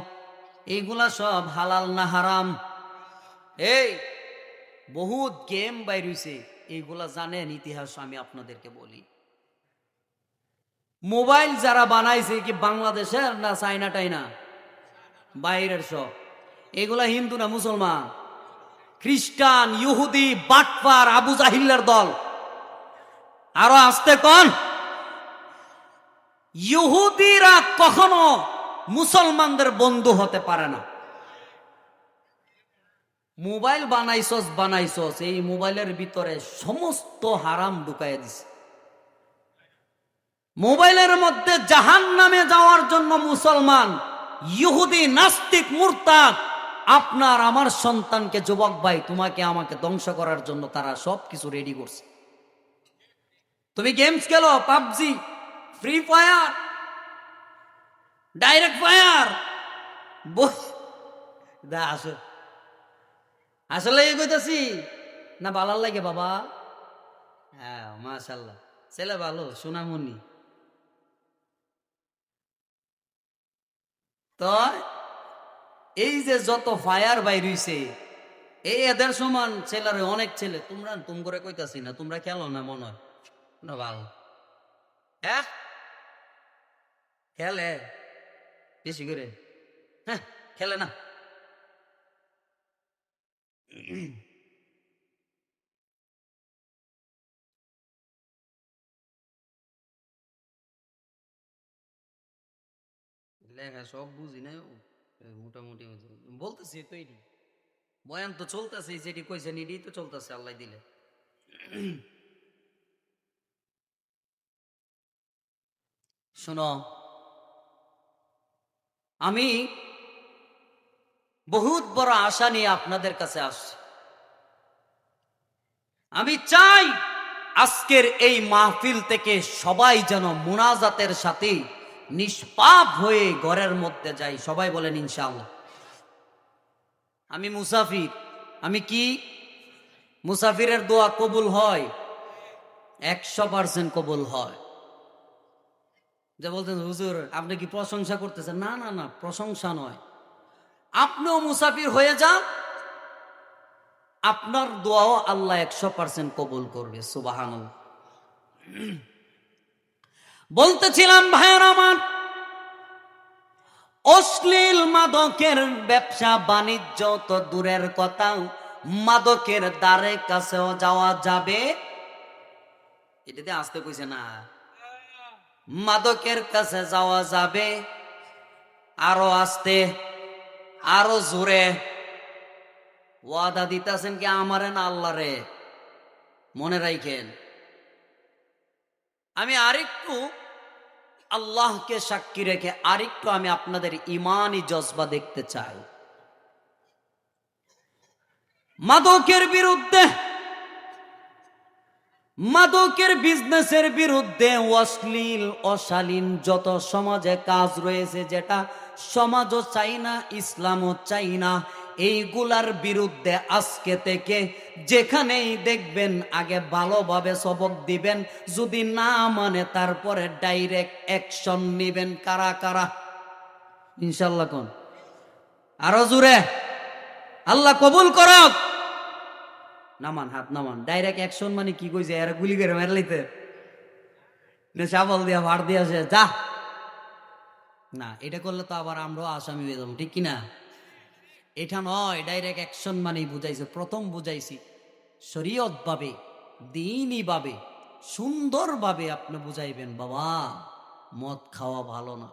এইগুলা সব হালাল না হারাম? এই বহুত গেম বাইরেছে, এইগুলা জানেন ইতিহাস? আমি আপনাদেরকে বলি, মোবাইল যারা বানাইছে কি বাংলাদেশের না চাইনা টাইনা? বাইরের সব। এগুলা হিন্দু না মুসলমান? খ্রিস্টান, ইহুদি, বাটপার, আবু জাহিল্লার দল। আরো আসতে কোন? ইহুদিরা কখনো মুসলমানদের বন্ধু হতে পারে না। মোবাইল বানাইছস, এই মোবাইলের ভিতরে সমস্ত হারাম ঢুকাই দিছে। মোবাইলের মধ্যে জাহান্নামে যাওয়ার জন্য মুসলমান, ইহুদি, নাস্তিক, মুরতাদ, আপনার আমার সন্তানকে, যুবক ভাই তোমাকে আমাকে ধ্বংস করার জন্য তারা সবকিছু রেডি করছে। তুমি গেমস খেলো, PUBG, free fire, direct fire, আসলে কইতাছি না, ভালো লাগে বাবা? হ্যাঁ মাশাআল্লাহ, ছেলে ভালো, সোনামণি। তো এই যে যত ফায়ার বাইর হইছে, এই এদের সমান ছেলেরে অনেক ছেলে, তোমরা তুম করে কইতাছি না, তোমরা খেলো না মনে হয় না ভালো, হ্যাঁ খেলে বেশি করে, হ্যাঁ খেলে না। লেখা সব বুঝি না, মোটামুটি বলতেছি তো, এটি বয়ান তো চলতেছে, যেটি কইছেন এটি তো চলতেছে আল্লাহ দিলে। শোনো, আমি বহুত বড় আশা নিয়ে আপনাদের কাছে আসছি। আমি চাই আজকের এই মাহফিল থেকে সবাই যেন মুনাজাতের সাথে নিষ্পাপ হয়ে ঘরের মধ্যে যাই। সবাই বলেন ইনশাআল্লাহ। আমি মুসাফির। আমি কি মুসাফিরের দোয়া কবুল হয়? 100% কবুল হয়। যে বলতেন হুজুর আপনি কি প্রশংসা করতেছেন? না না না, প্রশংসা নয়, আপনিও মুসাফির হয়ে যান, আপনার দোয়াও আল্লাহ 100% কবুল করবে। সুবহানাল্লাহ। বলতেছিলাম ভাইয়ের আমার, অশ্লীল মাদকের ব্যবসা বাণিজ্য তো দূরের কথা, মাদকের দ্বারে কাছেও যাওয়া যাবে। এটাতে আসতে কইছে না, মাদকের কাছে যাওয়া যাবে। আরো আস্তে, আরো জোরে ওয়াদা দিতেছেন কি আমারে না আল্লাহরে? মনে রাখেন, আমি আরেকটু আল্লাহকে সাক্ষী রেখে আরেকটু আমি আপনাদের ইমানি জজবা দেখতে চাই। মাদকের বিরুদ্ধে, মাদকের বিজনেসের বিরুদ্ধে, অশ্লীল অশালীন যত সমাজে কাজ রয়েছে, যেটা সমাজও চাই না, ইসলামও চাই না, এইগুলার বিরুদ্ধে আজকে থেকে যেখানেই দেখবেন আগে ভালোভাবে সবক দিবেন, যদি না মানে তারপরে ডাইরেক্ট অ্যাকশন নিবেন। কারা কারা ইনশাল্লাহ? কোন আরো জোরে আল্লাহ কবুল করক। নামান, হাত নামান। ডাইরেক্ট অ্যাকশন মানে কি কইছে? এরা গুলি করে মেরে লইতে চাবল দিয়া ভাড় দিয়া যা না, এটা করলে তো আবার আমরাও আসামি হয়ে যাবো, ঠিক কিনা? এটা নয়, ডাইরেক্ট অ্যাকশন মানেই বুঝাইছে। প্রথম বুঝাইছি শরীয়ত ভাবে, দ্বীনি ভাবে, সুন্দর ভাবে আপনি বুঝাইবেন, বাবা মদ খাওয়া ভালো না,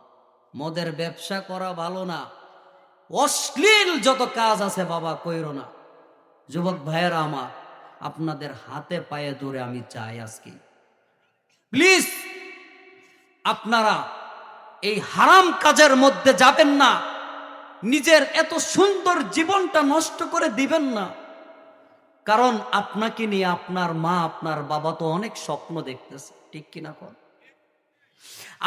মদের ব্যবসা করা ভালো না, অশ্লীল যত কাজ আছে বাবা কইরো না। যুবক ভাইয়েরা আমার, আপনাদের হাতে পায়ে ধরে আমি চাই আজকে প্লিজ আপনারা এই হারাম কাজের মধ্যে যাবেন না, নিজের এত সুন্দর জীবনটা নষ্ট করে দিবেন না। কারণ আপনাকে নিয়ে আপনার মা, আপনার বাবা তো অনেক স্বপ্ন দেখতেছে, ঠিক কিনা? কোন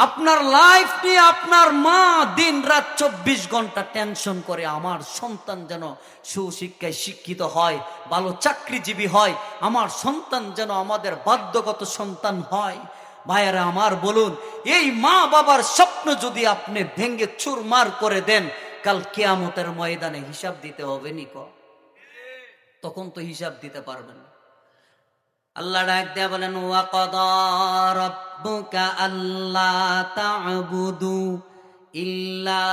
আপনার লাইফ নিয়ে আপনার মা দিন রাত 24 ঘন্টা টেনশন করে, আমার সন্তান যেন সুশিক্ষায় শিক্ষিত হয়, ভালো চাকরিজীবী হয়, আমার সন্তান যেন আমাদের বাধ্যগত সন্তান হয়। ভাইয়েরা আমার, বলুন, এই মা বাবার স্বপ্ন যদি আপনি ভেঙ্গে চুরমার করে দেন, কাল কিয়ামতের ময়দানে হিসাব দিতে হবে নি? তখন তো হিসাব দিতে পারবেন না। আল্লাহ ডাক দেয়া বলেন, ওয়া কাদা রাব্বুকা আল্লা তা'বুদু ইল্লা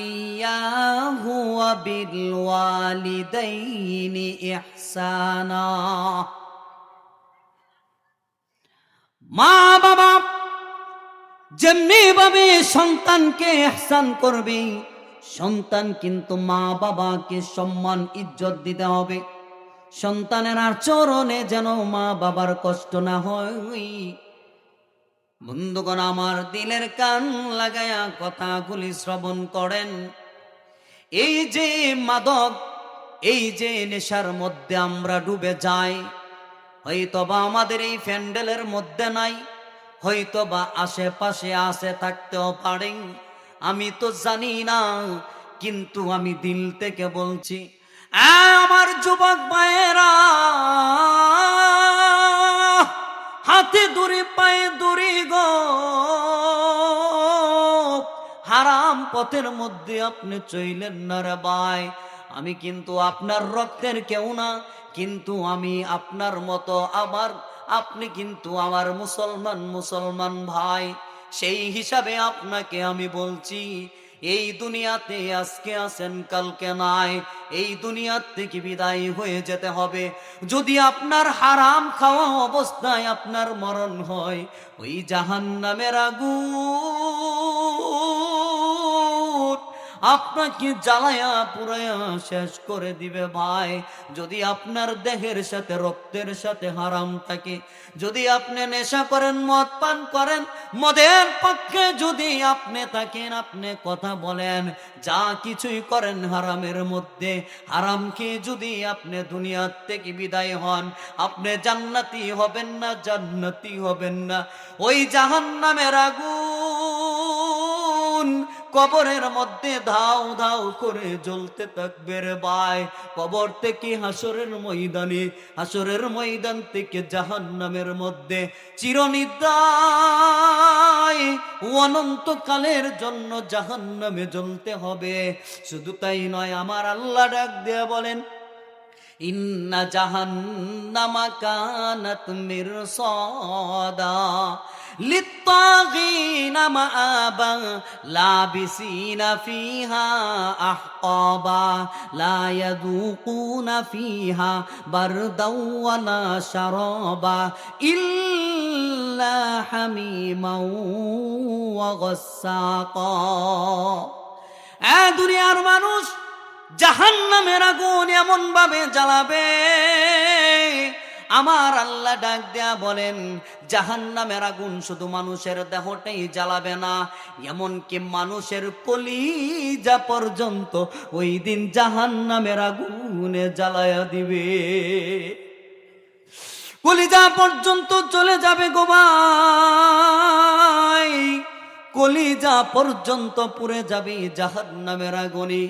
ইয়্যাহু ওয়া বিল ওয়ালিদাইনি ইহসানা। মা বাবা যেমনি ভাবে সন্তানকে ইহসান করবে, সন্তান কিন্তু মা বাবাকে সম্মান ইজ্জত দিতে হবে। সন্তানের আচরণে যেন মা বাবার কষ্ট না হয়। বন্ধুগণ আমার, দিলের কান লাগায়া কথাগুলি শ্রবণ করেন। এই যে মাদক, এই যে নেশার মধ্যে আমরা ডুবে যাই, হয়তোবা আমাদের এই প্যান্ডেলের মধ্যে নাই, হয়তোবা আশেপাশে আসে থাকতেও পারে, আমি তো জানি না, কিন্তু আমি দিল থেকে বলছি, আমার যুবক ভাইয়েরা, হাতে দড়ি পায়ে দড়ি গো, হারাম পথের মধ্যে আপনি চইলেন না রে ভাই। আমি কিন্তু আপনার রক্তের কেউ না, কিন্তু আমি আপনার মতো আপনি কিন্তু আমার মুসলমান ভাই। সেই হিসাবে আপনাকে আমি বলছি, এই দুনিয়াতে আজকে আছেন কালকে নাই, এই দুনিয়ার থেকে বিদায় হয়ে যেতে হবে। যদি আপনার হারাম খাওয়া অবস্থায় আপনার মরণ হয়, ওই জাহান্নামের আগুন আপনাকে জ্বালায়া পুরায়া শেষ করে দিবে ভাই। যদি আপনার দেহের সাথে রক্তের সাথে হারাম থাকে, যদি আপনি নেশা করেন, মদ পান করেন, মদের পক্ষে যদি আপনি থাকেন, আপনি কথা বলেন, যা কিছুই করেন হারামের মধ্যে, হারাম খেয়ে যদি আপনি দুনিয়ার থেকে বিদায় হন, আপনি জান্নাতি হবেন না, জান্নাতি হবেন না। ওই জাহান্নামের আগুন কবরের মধ্যে ধাউ ধাউ করে জ্বলতে থাকবে রে ভাই। কবর থেকে হাসরের ময়দান থেকে জাহান্নামের মধ্যে চিরনিদ্রায় অনন্তকালের জন্য জাহান্নামে জ্বলতে হবে। শুধু তাই নয়, আমার আল্লাহ ডাক দিয়ে বলেন, ইন্না জাহান্নামা কানাত মিরসাদা লিত্তাগিনা মাআবা লাবিসিনা ফিহা আহকাবা লা ইয়াযুকুনা ফিহা বারদাও ওয়ালা শারাবা ইল্লা হামিমাও ওয়া গাসসাকা। দুনিয়ার মানুষ জাহান্নামের আগুন এমন ভাবে জ্বালাবে, আমার আল্লাহ ডাক দেয়া বলেন, জাহান্নামের আগুন শুধু মানুষের দেহটাই জ্বালাবে না, এমনকি মানুষের কলিজা পর্যন্ত ওই দিন জাহান্নামের আগুনে জ্বালায়া দিবে। কলিজা পর্যন্ত চলে যাবে গো ভাই, কলিজা পর্যন্ত পুড়ে যাবে জাহান্নামের আগুনে।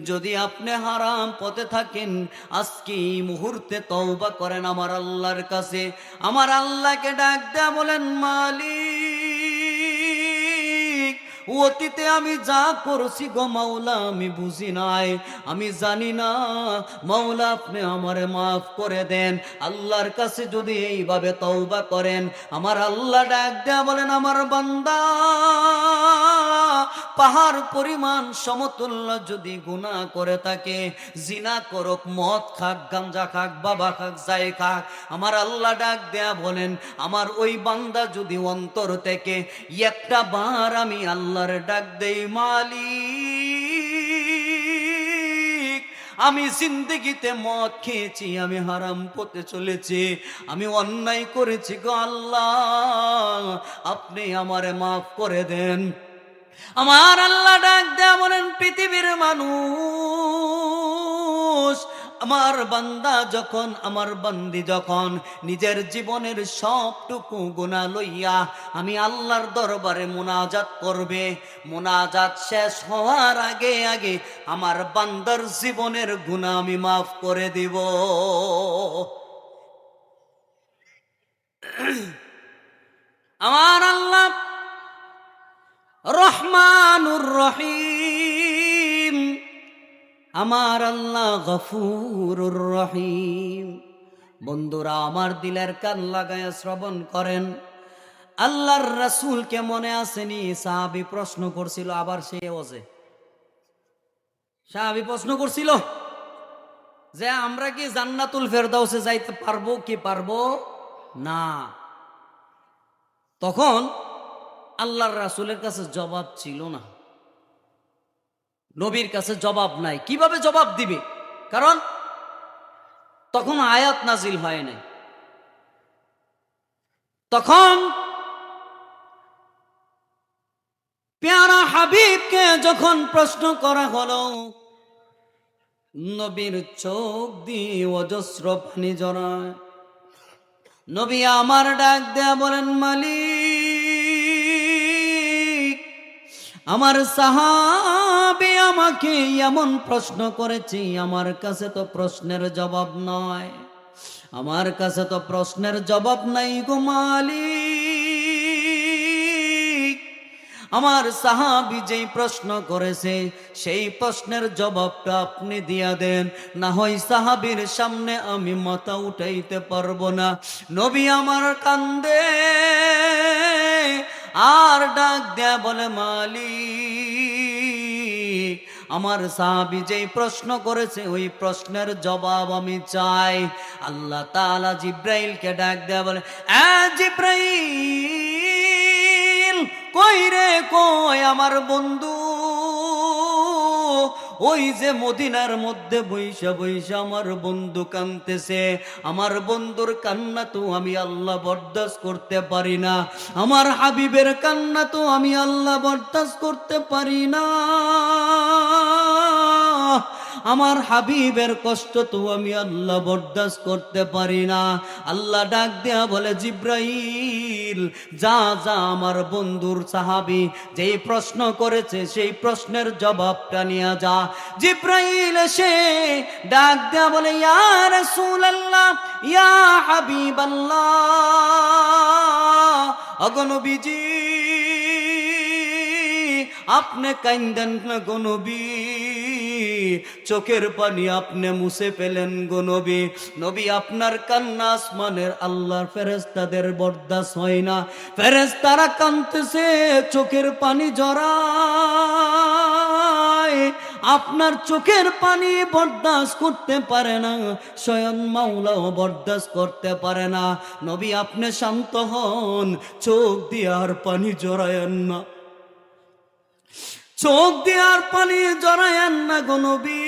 যদি আপনি হারাম পথে থাকেন, আজকে এই মুহূর্তে তওবা করেন আমার আল্লাহর কাছে। আমার আল্লাহকে ডাক দেয়া বলেন, মালিক, অতীতে আমি যা করছি গো মাওলা আমি বুঝি নাই, আমি জানি না, মাওলা আপনি আমারে মাফ করে দেন। আল্লাহর কাছে যদি এইভাবে তওবা করেন, আমার আল্লাহ ডাক দেয়া বলেন, আমার বান্দা পাহাড় পরিমাণ সমতুল্য যদি গুনাহ করে থাকে, জিনা করুক, মদ খাক, গাঞ্জা খাক, বাবা খাক, যাই খাক, আমার আল্লাহ ডাক দেয়া বলেন, আমার ওই বান্দা যদি অন্তর থেকে একটা বার আমি আল্লাহর ডাক দেই, মালিক আমি জিন্দেগিতে মদ খেয়েছি, আমি হারাম পথে চলেছি, আমি অন্যায় করেছি গো আল্লাহ, আপনি আমারে মাফ করে দেন। আমার আল্লাহ ডাক দেয়া বলেন, পৃথিবীর মানুষ, আমার বান্দা যখন, আমার বান্দি যখন নিজের জীবনের সবটুকু গুনাহ লইয়া আমি আল্লাহর দরবারে মুনাজাত করবে, মুনাজাত শেষ হওয়ার আগে আগে আমার বান্দার জীবনের গুনাহ আমি মাফ করে দিব। আমার আল্লাহ রহমানুর রহিম, আমার আল্লাহ গফুরুর রহিম। বন্ধুরা আমার দিলের কান লাগায় শ্রবণ করেন, আল্লাহর রাসূলকে মনে আসেনি? সাহাবী প্রশ্ন করছিল, আবার সে ওজে সাহাবী প্রশ্ন করছিল যে আমরা কি জান্নাতুল ফেরদাউসে যাইতে পারবো কি পারবো না? তখন আল্লাহর রাসূলের কাছে জবাব ছিল না, নবীর কাছে জবাব নাই। কিভাবে জবাব দিবে? কারণ তখন আয়াত নাজিল হয় নাই। তখন প্যারা হাবিবকে যখন প্রশ্ন করা হলো, নবীর চোখ দিয়ে অজস্র পানি জড়ায়। নবী আমার ডাক দেয়া বলেন, মালিক আমার সাহাবী আমাকে এমন প্রশ্ন করেছে, আমার কাছে তো প্রশ্নের জবাব নয়, আমার কাছে তো প্রশ্নের জবাব নাই গো মালিক। আমার সাহাবী যেই প্রশ্ন করেছে সেই প্রশ্নের জবাবটা আপনি দিয়া দেন, না হয় সাহাবীর সামনে আমি মাথা উঠাইতে পারবো না। নবী আমার কান্দে আর ডাক দেয়া বলে, মালিক, আমার সাহাবী যেই প্রশ্ন করেছে ওই প্রশ্নের জবাব আমি চাই। আল্লাহ তাআলা জিব্রাইলকে ডাক দেয়া বলে, জিব্রাইল, কই রে কই আমার বন্ধু? ওই যে মদিনার মধ্যে বৈশা বৈশা আমার বন্ধু কাঁদতেছে, আমার বন্ধুর কান্না তো আমি আল্লাহ বরদাস্ত করতে পারি না, আমার হাবিবের কান্না তো আমি আল্লাহ বরদাস্ত করতে পারি না, আমার হাবিবের কষ্ট তো আমি আল্লাহ বরদাস্ত করতে পারি না। আল্লাহ ডাক দেয়া বলে, জিব্রাইল, যা যা আমার বন্ধুর সাহাবী যেই প্রশ্ন করেছে সেই প্রশ্নের জবাবটা নিয়ে যা। জিব্রাইল এসে ডাক দেয়া বলে, ইয়া রাসূলুল্লাহ, ইয়া হাবিবাল্লাহ, ওগো নবীজি, আপনি কাইন্দেন না গো নবী, চোখের পানি আপনি মুছে ফেলেন গো নবী। নবী, আপনার কান্না আসমানের আল্লাহর ফেরেশতাদের বরদাস্ত হয় না, ফেরেশতারা কাঁদতেছে, চোখের পানি জড়ায়, আপনার চোখের পানি বরদাস্ত করতে পারে না, স্বয়ং মাওলাও বরদাস্ত করতে পারে না। নবী, আপনি শান্ত হন, চোখ দিয়ে আর পানি জড়ায়েন না, চোখ দিয়ে আর পানি জড়ায়েন না গো নবী।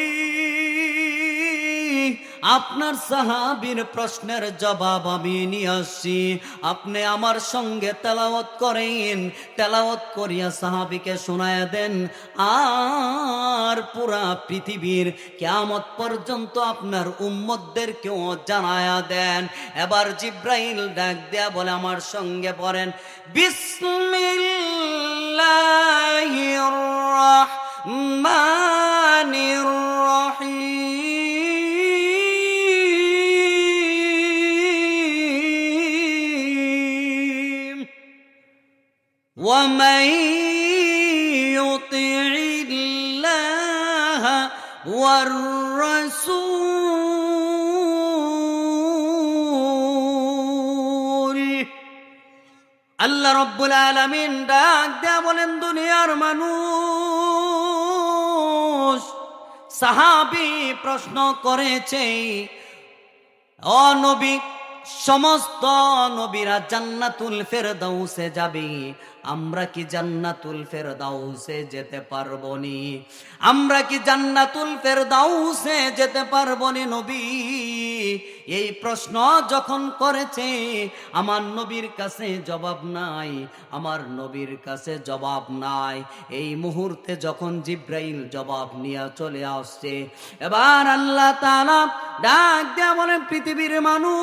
আপনার সাহাবীর প্রশ্নের জবাব আমি নিয়ে আসছি, আপনি আমার সঙ্গে তেলাওয়াত করেন, তেলাওয়াত করিয়া সাহাবীকে শোনায়া দেন, আর পুরা পৃথিবীর কিয়ামত পর্যন্ত আপনার উম্মতদেরকেও জানায়া দেন। এবার জিব্রাইল ডাক দেয়া বলে, আমার সঙ্গে পড়েন, বিসমিল্লাহির রাহমানির রহিম। ومن يطع الله والرسول। আল্লাহ রব্বুল আলামিন ডাক দেয়া বলেন, দুনিয়ার মানুষ, সাহাবী প্রশ্ন করেছে, ও নবী, সমস্ত নবীরা জান্নাতুল ফেরদাউসে যাবে, আমরা কি জান্নাতুল ফেরদাউসে যেতে পারবো নি? আমরা কি জান্নাতুল ফেরদাউসে যেতে পারবো নি নবী? এই প্রশ্ন যখন করেছে, আমার নবীর কাছে জবাব নাই, আমার নবীর কাছে জবাব নাই। এই মুহূর্তে যখন জিব্রাইল জবাব নিয়ে চলে আসছে, এবার আল্লাহ তাআলা ডাক দেয়া বলেন, পৃথিবীর মানুষ,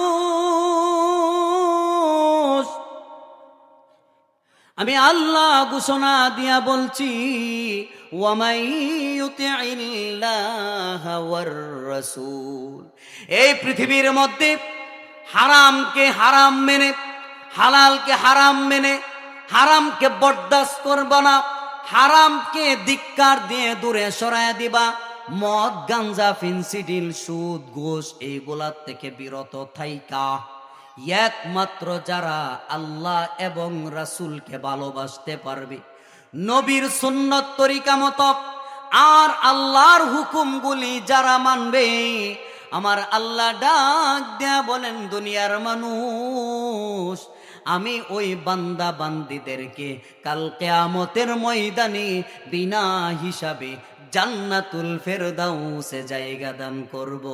আমি আল্লাহ ঘোষণা দিয়া বলছি, ওয়ামাই ইউতিইল্লাহা ওয়ার রাসূল, এই পৃথিবীর মধ্যে হারামকে হারাম মেনে, হালালকে হারাম মেনে, হারামকে বরদাস্ত করবা না, হারামকে ধিক্কার দিয়ে দূরে সরায়া দিবা, মদ, গাঞ্জা, ফেন্সিডিল, সুদ, ঘুষ এইগুলার থেকে বিরত থাইকা একমাত্র যারা আল্লাহ এবং রাসূলকে ভালোবাসতে পারবে, নবীর সুন্নত তরিকা মতো আর আল্লাহর হুকুমগুলি যারা মানবে, আমার আল্লাহ ডাক দেয়া বলেন, দুনিয়ার মানুষ, আমি ওই বান্দা বান্দিদেরকে কাল কিয়ামতের ময়দানে বিনা হিসাবে জান্নাতুল ফেরদাউসে জায়গা দান করব।